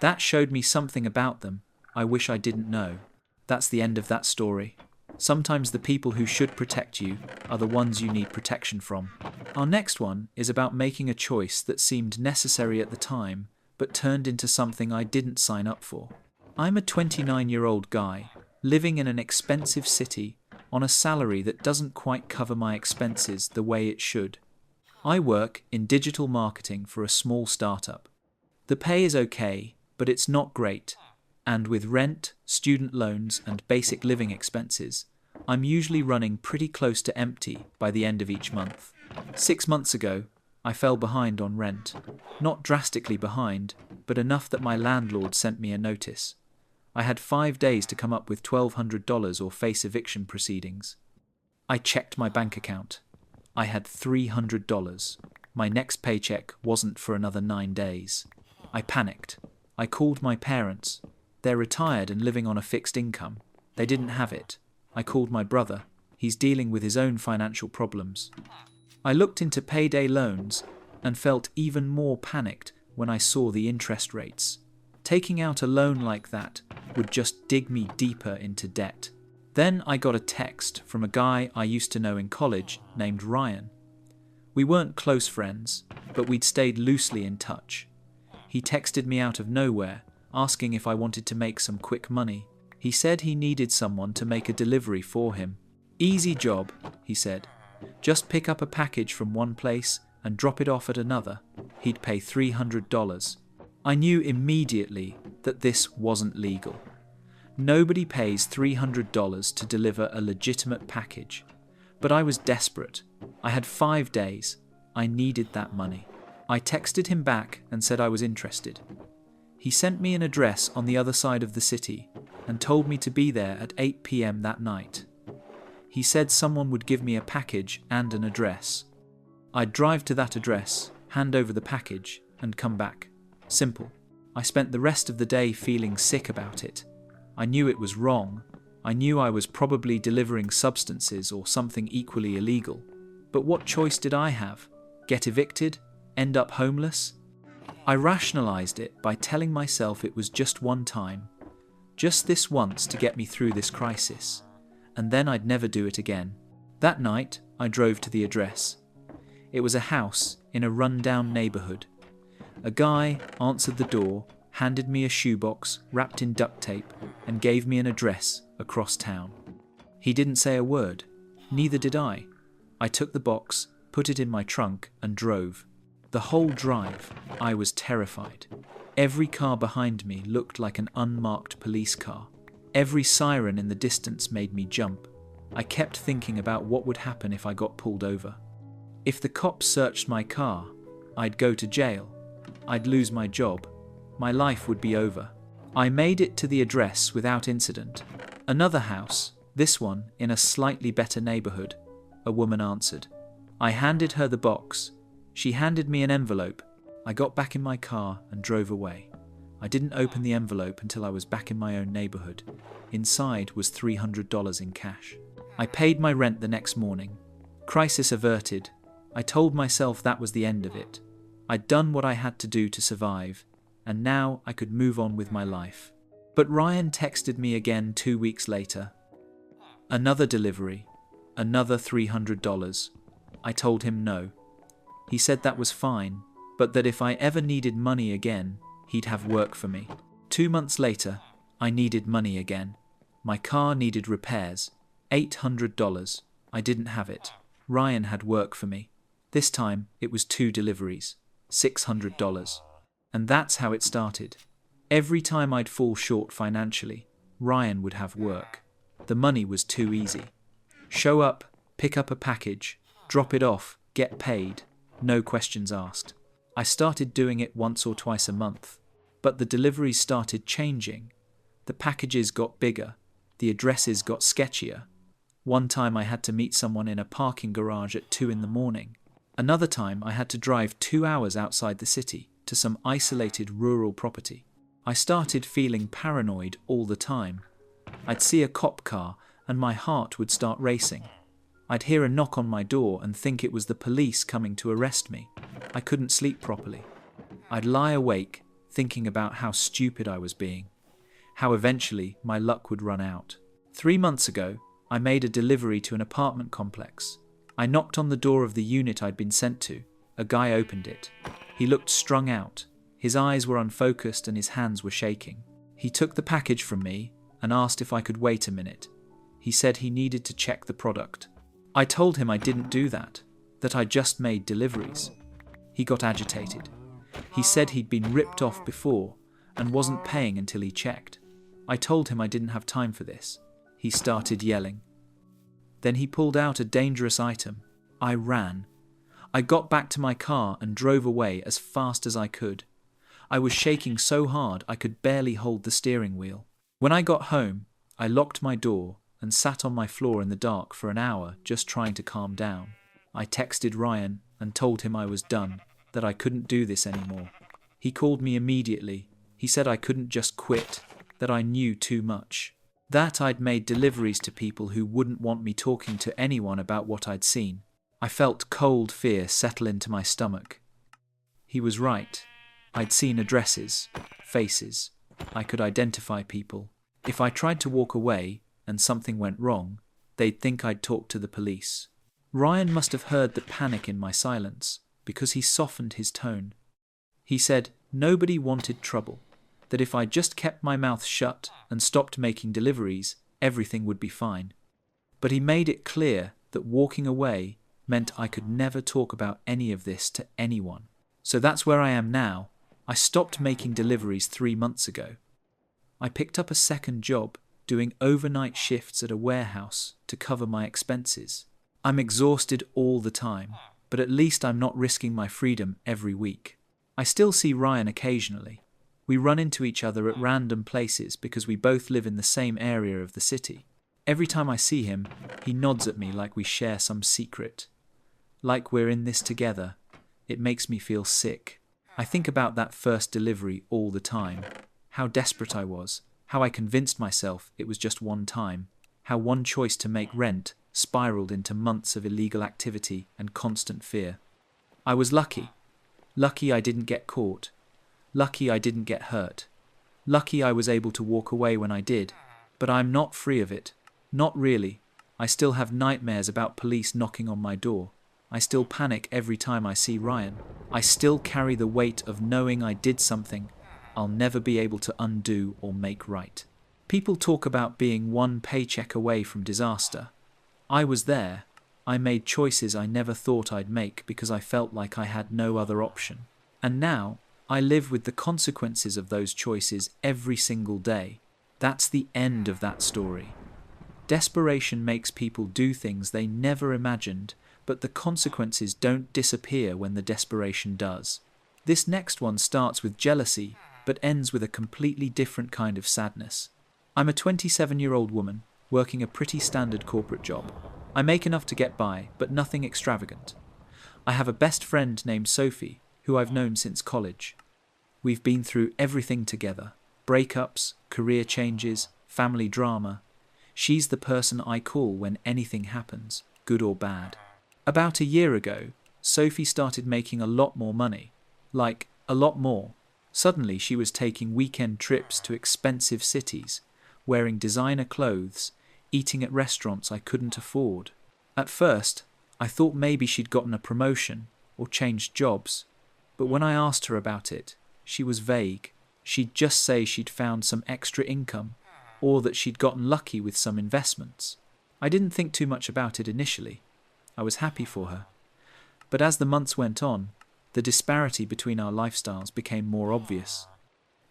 That showed me something about them I wish I didn't know. That's the end of that story. Sometimes the people who should protect you are the ones you need protection from. Our next one is about making a choice that seemed necessary at the time, but turned into something I didn't sign up for. I'm a 29-year-old guy, living in an expensive city, on a salary that doesn't quite cover my expenses the way it should. I work in digital marketing for a small startup. The pay is okay, but it's not great. And with rent, student loans, and basic living expenses, I'm usually running pretty close to empty by the end of each month. 6 months ago, I fell behind on rent. Not drastically behind, but enough that my landlord sent me a notice. I had 5 days to come up with $1,200 or face eviction proceedings. I checked my bank account. I had $300. My next paycheck wasn't for another 9 days. I panicked. I called my parents. They're retired and living on a fixed income. They didn't have it. I called my brother. He's dealing with his own financial problems. I looked into payday loans and felt even more panicked when I saw the interest rates. Taking out a loan like that would just dig me deeper into debt. Then I got a text from a guy I used to know in college named Ryan. We weren't close friends, but we'd stayed loosely in touch. He texted me out of nowhere, asking if I wanted to make some quick money. He said he needed someone to make a delivery for him. Easy job, he said. Just pick up a package from one place and drop it off at another. He'd pay $300. I knew immediately that this wasn't legal. Nobody pays $300 to deliver a legitimate package. But I was desperate. I had 5 days. I needed that money. I texted him back and said I was interested. He sent me an address on the other side of the city and told me to be there at 8 p.m. that night. He said someone would give me a package and an address. I'd drive to that address, hand over the package, and come back. Simple. I spent the rest of the day feeling sick about it. I knew it was wrong. I knew I was probably delivering substances or something equally illegal. But what choice did I have? Get evicted? End up homeless? I rationalized it by telling myself it was just one time. Just this once to get me through this crisis. And then I'd never do it again. That night, I drove to the address. It was a house in a run-down neighborhood. A guy answered the door, handed me a shoebox wrapped in duct tape, and gave me an address across town. He didn't say a word. Neither did I. I took the box, put it in my trunk, and drove. The whole drive, I was terrified. Every car behind me looked like an unmarked police car. Every siren in the distance made me jump. I kept thinking about what would happen if I got pulled over. If the cops searched my car, I'd go to jail. I'd lose my job. My life would be over. I made it to the address without incident. Another house, this one in a slightly better neighborhood. A woman answered. I handed her the box. She handed me an envelope. I got back in my car and drove away. I didn't open the envelope until I was back in my own neighborhood. Inside was $300 in cash. I paid my rent the next morning. Crisis averted. I told myself that was the end of it. I'd done what I had to do to survive, and now I could move on with my life. But Ryan texted me again 2 weeks later. Another delivery. Another $300. I told him no. He said that was fine, but that if I ever needed money again, he'd have work for me. 2 months later, I needed money again. My car needed repairs. $800. I didn't have it. Ryan had work for me. This time, it was 2 deliveries. $600. And that's how it started. Every time I'd fall short financially, Ryan would have work. The money was too easy. Show up, pick up a package, drop it off, get paid. No questions asked. I started doing it once or twice a month. But the deliveries started changing. The packages got bigger. The addresses got sketchier. One time I had to meet someone in a parking garage at 2 a.m. Another time I had to drive 2 hours outside the city to some isolated rural property. I started feeling paranoid all the time. I'd see a cop car and my heart would start racing. I'd hear a knock on my door and think it was the police coming to arrest me. I couldn't sleep properly. I'd lie awake thinking about how stupid I was being, how eventually my luck would run out. 3 months ago, I made a delivery to an apartment complex. I knocked on the door of the unit I'd been sent to. A guy opened it. He looked strung out. His eyes were unfocused and his hands were shaking. He took the package from me and asked if I could wait a minute. He said he needed to check the product. I told him I didn't do that I just made deliveries. He got agitated. He said he'd been ripped off before and wasn't paying until he checked. I told him I didn't have time for this. He started yelling. Then he pulled out a dangerous item. I ran. I got back to my car and drove away as fast as I could. I was shaking so hard I could barely hold the steering wheel. When I got home, I locked my door and sat on my floor in the dark for an hour just trying to calm down. I texted Ryan and told him I was done, that I couldn't do this anymore. He called me immediately. He said I couldn't just quit, that I knew too much. That I'd made deliveries to people who wouldn't want me talking to anyone about what I'd seen. I felt cold fear settle into my stomach. He was right. I'd seen addresses, faces. I could identify people. If I tried to walk away and something went wrong, they'd think I'd talked to the police. Ryan must have heard the panic in my silence, because he softened his tone. He said, nobody wanted trouble, that if I just kept my mouth shut and stopped making deliveries, everything would be fine. But he made it clear that walking away meant I could never talk about any of this to anyone. So that's where I am now. I stopped making deliveries 3 months ago. I picked up a second job doing overnight shifts at a warehouse to cover my expenses. I'm exhausted all the time, but at least I'm not risking my freedom every week. I still see Ryan occasionally. We run into each other at random places because we both live in the same area of the city. Every time I see him, he nods at me like we share some secret. Like we're in this together. It makes me feel sick. I think about that first delivery all the time. How desperate I was. How I convinced myself it was just one time. How one choice to make rent spiraled into months of illegal activity and constant fear. I was lucky. Lucky I didn't get caught. Lucky I didn't get hurt. Lucky I was able to walk away when I did. But I'm not free of it. Not really. I still have nightmares about police knocking on my door. I still panic every time I see Ryan. I still carry the weight of knowing I did something I'll never be able to undo or make right. People talk about being one paycheck away from disaster. I was there. I made choices I never thought I'd make because I felt like I had no other option. And now, I live with the consequences of those choices every single day. That's the end of that story. Desperation makes people do things they never imagined, but the consequences don't disappear when the desperation does. This next one starts with jealousy, but ends with a completely different kind of sadness. I'm a 27-year-old woman, working a pretty standard corporate job. I make enough to get by, but nothing extravagant. I have a best friend named Sophie, who I've known since college. We've been through everything together. Breakups, career changes, family drama. She's the person I call when anything happens, good or bad. About a year ago, Sophie started making a lot more money. Like, a lot more. Suddenly she was taking weekend trips to expensive cities, wearing designer clothes, eating at restaurants I couldn't afford. At first, I thought maybe she'd gotten a promotion or changed jobs, but when I asked her about it, she was vague. She'd just say she'd found some extra income, or that she'd gotten lucky with some investments. I didn't think too much about it initially. I was happy for her. But as the months went on, the disparity between our lifestyles became more obvious.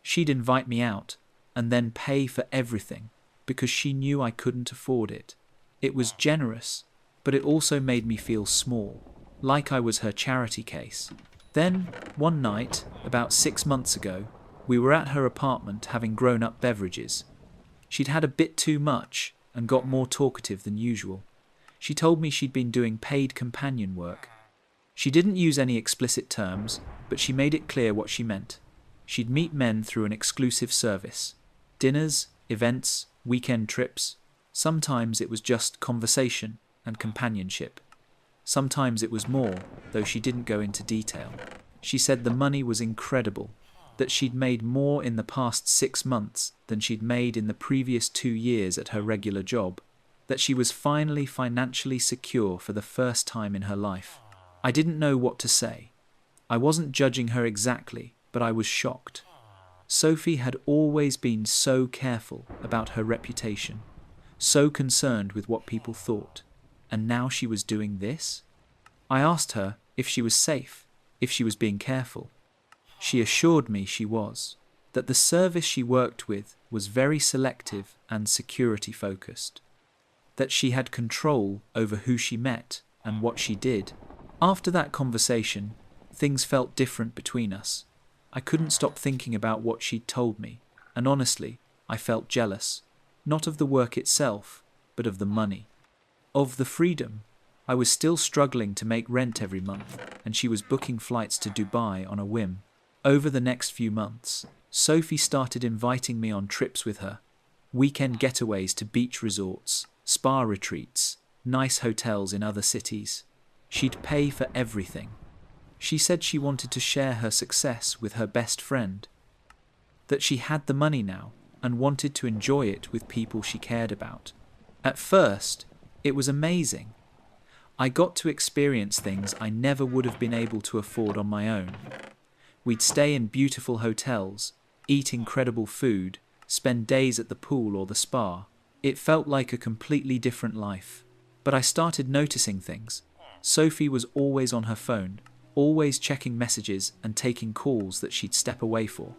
She'd invite me out, and then pay for everything, because she knew I couldn't afford it. It was generous, but it also made me feel small, like I was her charity case. Then, one night, about 6 months ago, we were at her apartment having grown-up beverages. She'd had a bit too much and got more talkative than usual. She told me she'd been doing paid companion work. She didn't use any explicit terms, but she made it clear what she meant. She'd meet men through an exclusive service. Dinners, events, weekend trips. Sometimes it was just conversation and companionship. Sometimes it was more, though she didn't go into detail. She said the money was incredible, that she'd made more in the past 6 months than she'd made in the previous 2 years at her regular job, that she was finally financially secure for the first time in her life. I didn't know what to say. I wasn't judging her exactly, but I was shocked. Sophie had always been so careful about her reputation, so concerned with what people thought, and now she was doing this? I asked her if she was safe, if she was being careful. She assured me she was, that the service she worked with was very selective and security-focused, that she had control over who she met and what she did. After that conversation, things felt different between us. I couldn't stop thinking about what she'd told me, and honestly, I felt jealous, not of the work itself, but of the money. Of the freedom. I was still struggling to make rent every month, and she was booking flights to Dubai on a whim. Over the next few months, Sophie started inviting me on trips with her, weekend getaways to beach resorts, spa retreats, nice hotels in other cities. She'd pay for everything. She said she wanted to share her success with her best friend, that she had the money now and wanted to enjoy it with people she cared about. At first, it was amazing. I got to experience things I never would have been able to afford on my own. We'd stay in beautiful hotels, eat incredible food, spend days at the pool or the spa. It felt like a completely different life. But I started noticing things. Sophie was always on her phone, always checking messages and taking calls that she'd step away for.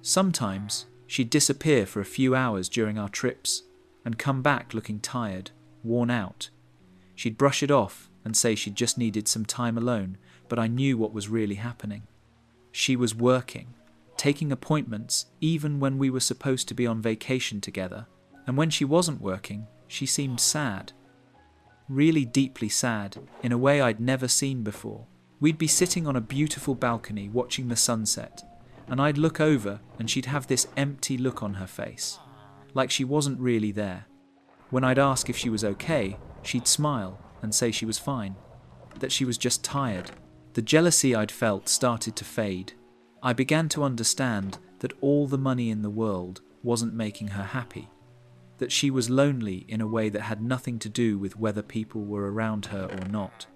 Sometimes, she'd disappear for a few hours during our trips and come back looking tired, worn out. She'd brush it off and say she'd just needed some time alone, but I knew what was really happening. She was working, taking appointments even when we were supposed to be on vacation together, and when she wasn't working, she seemed sad. Really deeply sad, in a way I'd never seen before. We'd be sitting on a beautiful balcony watching the sunset, and I'd look over and she'd have this empty look on her face, like she wasn't really there. When I'd ask if she was okay, she'd smile and say she was fine, that she was just tired. The jealousy I'd felt started to fade. I began to understand that all the money in the world wasn't making her happy, that she was lonely in a way that had nothing to do with whether people were around her or not.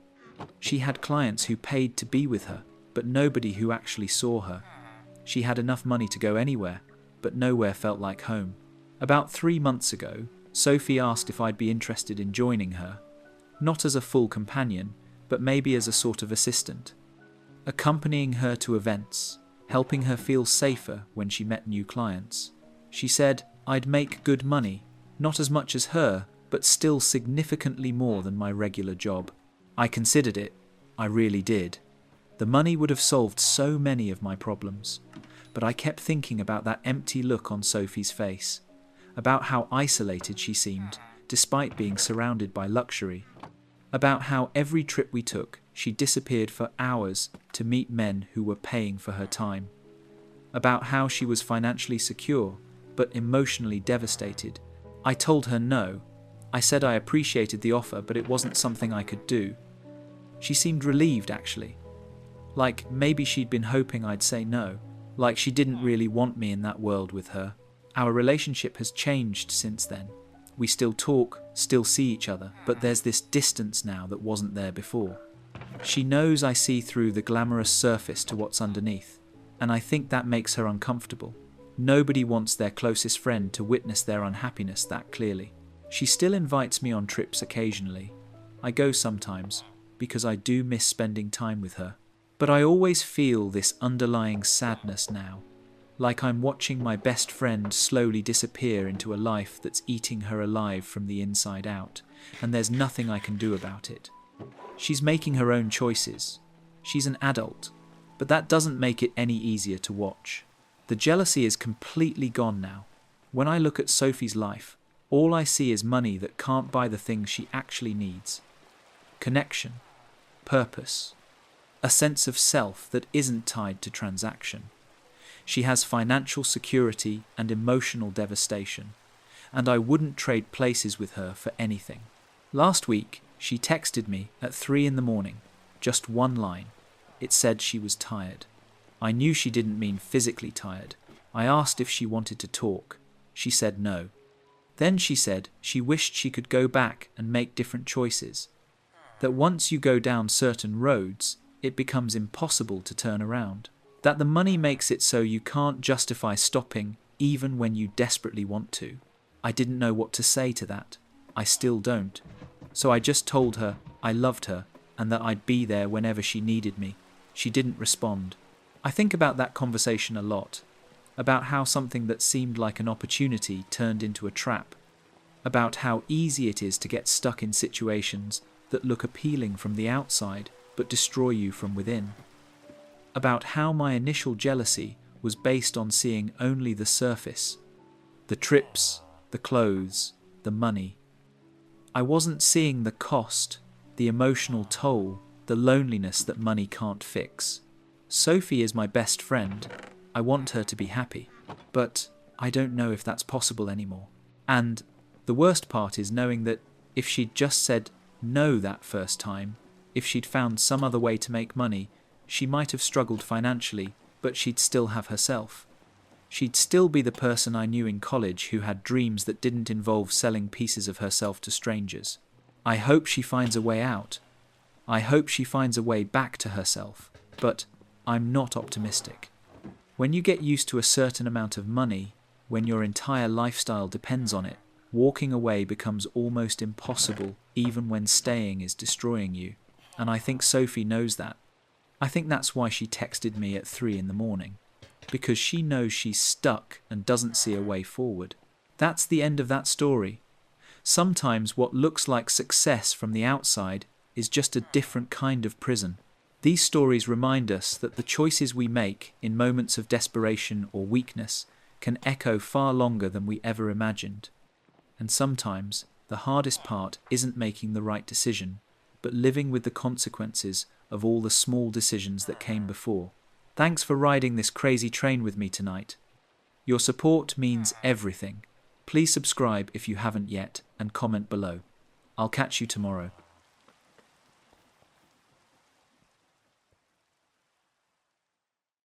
She had clients who paid to be with her, but nobody who actually saw her. She had enough money to go anywhere, but nowhere felt like home. About 3 months ago, Sophie asked if I'd be interested in joining her, not as a full companion, but maybe as a sort of assistant, accompanying her to events, helping her feel safer when she met new clients. She said I'd make good money, not as much as her, but still significantly more than my regular job. I considered it. I really did. The money would have solved so many of my problems, but I kept thinking about that empty look on Sophie's face, about how isolated she seemed, despite being surrounded by luxury, about how every trip we took, she disappeared for hours to meet men who were paying for her time, about how she was financially secure, but emotionally devastated. I told her no. I said I appreciated the offer, but it wasn't something I could do. She seemed relieved, actually. Like maybe she'd been hoping I'd say no. Like she didn't really want me in that world with her. Our relationship has changed since then. We still talk, still see each other, but there's this distance now that wasn't there before. She knows I see through the glamorous surface to what's underneath, and I think that makes her uncomfortable. Nobody wants their closest friend to witness their unhappiness that clearly. She still invites me on trips occasionally. I go sometimes, because I do miss spending time with her. But I always feel this underlying sadness now, like I'm watching my best friend slowly disappear into a life that's eating her alive from the inside out, and there's nothing I can do about it. She's making her own choices. She's an adult, but that doesn't make it any easier to watch. The jealousy is completely gone now. When I look at Sophie's life, all I see is money that can't buy the things she actually needs. Connection, purpose, a sense of self that isn't tied to transaction. She has financial security and emotional devastation, and I wouldn't trade places with her for anything. Last week, she texted me at 3 a.m, just one line. It said she was tired. I knew she didn't mean physically tired. I asked if she wanted to talk. She said no. Then she said she wished she could go back and make different choices. That once you go down certain roads, it becomes impossible to turn around. That the money makes it so you can't justify stopping even when you desperately want to. I didn't know what to say to that. I still don't. So I just told her I loved her and that I'd be there whenever she needed me. She didn't respond. I think about that conversation a lot, about how something that seemed like an opportunity turned into a trap, about how easy it is to get stuck in situations that look appealing from the outside but destroy you from within, about how my initial jealousy was based on seeing only the surface, the trips, the clothes, the money. I wasn't seeing the cost, the emotional toll, the loneliness that money can't fix. Sophie is my best friend. I want her to be happy, but I don't know if that's possible anymore. And the worst part is knowing that if she'd just said no that first time, if she'd found some other way to make money, she might have struggled financially, but she'd still have herself. She'd still be the person I knew in college who had dreams that didn't involve selling pieces of herself to strangers. I hope she finds a way out. I hope she finds a way back to herself, but I'm not optimistic. When you get used to a certain amount of money, when your entire lifestyle depends on it, walking away becomes almost impossible, even when staying is destroying you. And I think Sophie knows that. I think that's why she texted me at 3 in the morning. Because she knows she's stuck and doesn't see a way forward. That's the end of that story. Sometimes what looks like success from the outside is just a different kind of prison. These stories remind us that the choices we make in moments of desperation or weakness can echo far longer than we ever imagined. And sometimes the hardest part isn't making the right decision, but living with the consequences of all the small decisions that came before. Thanks for riding this crazy train with me tonight. Your support means everything. Please subscribe if you haven't yet and comment below. I'll catch you tomorrow.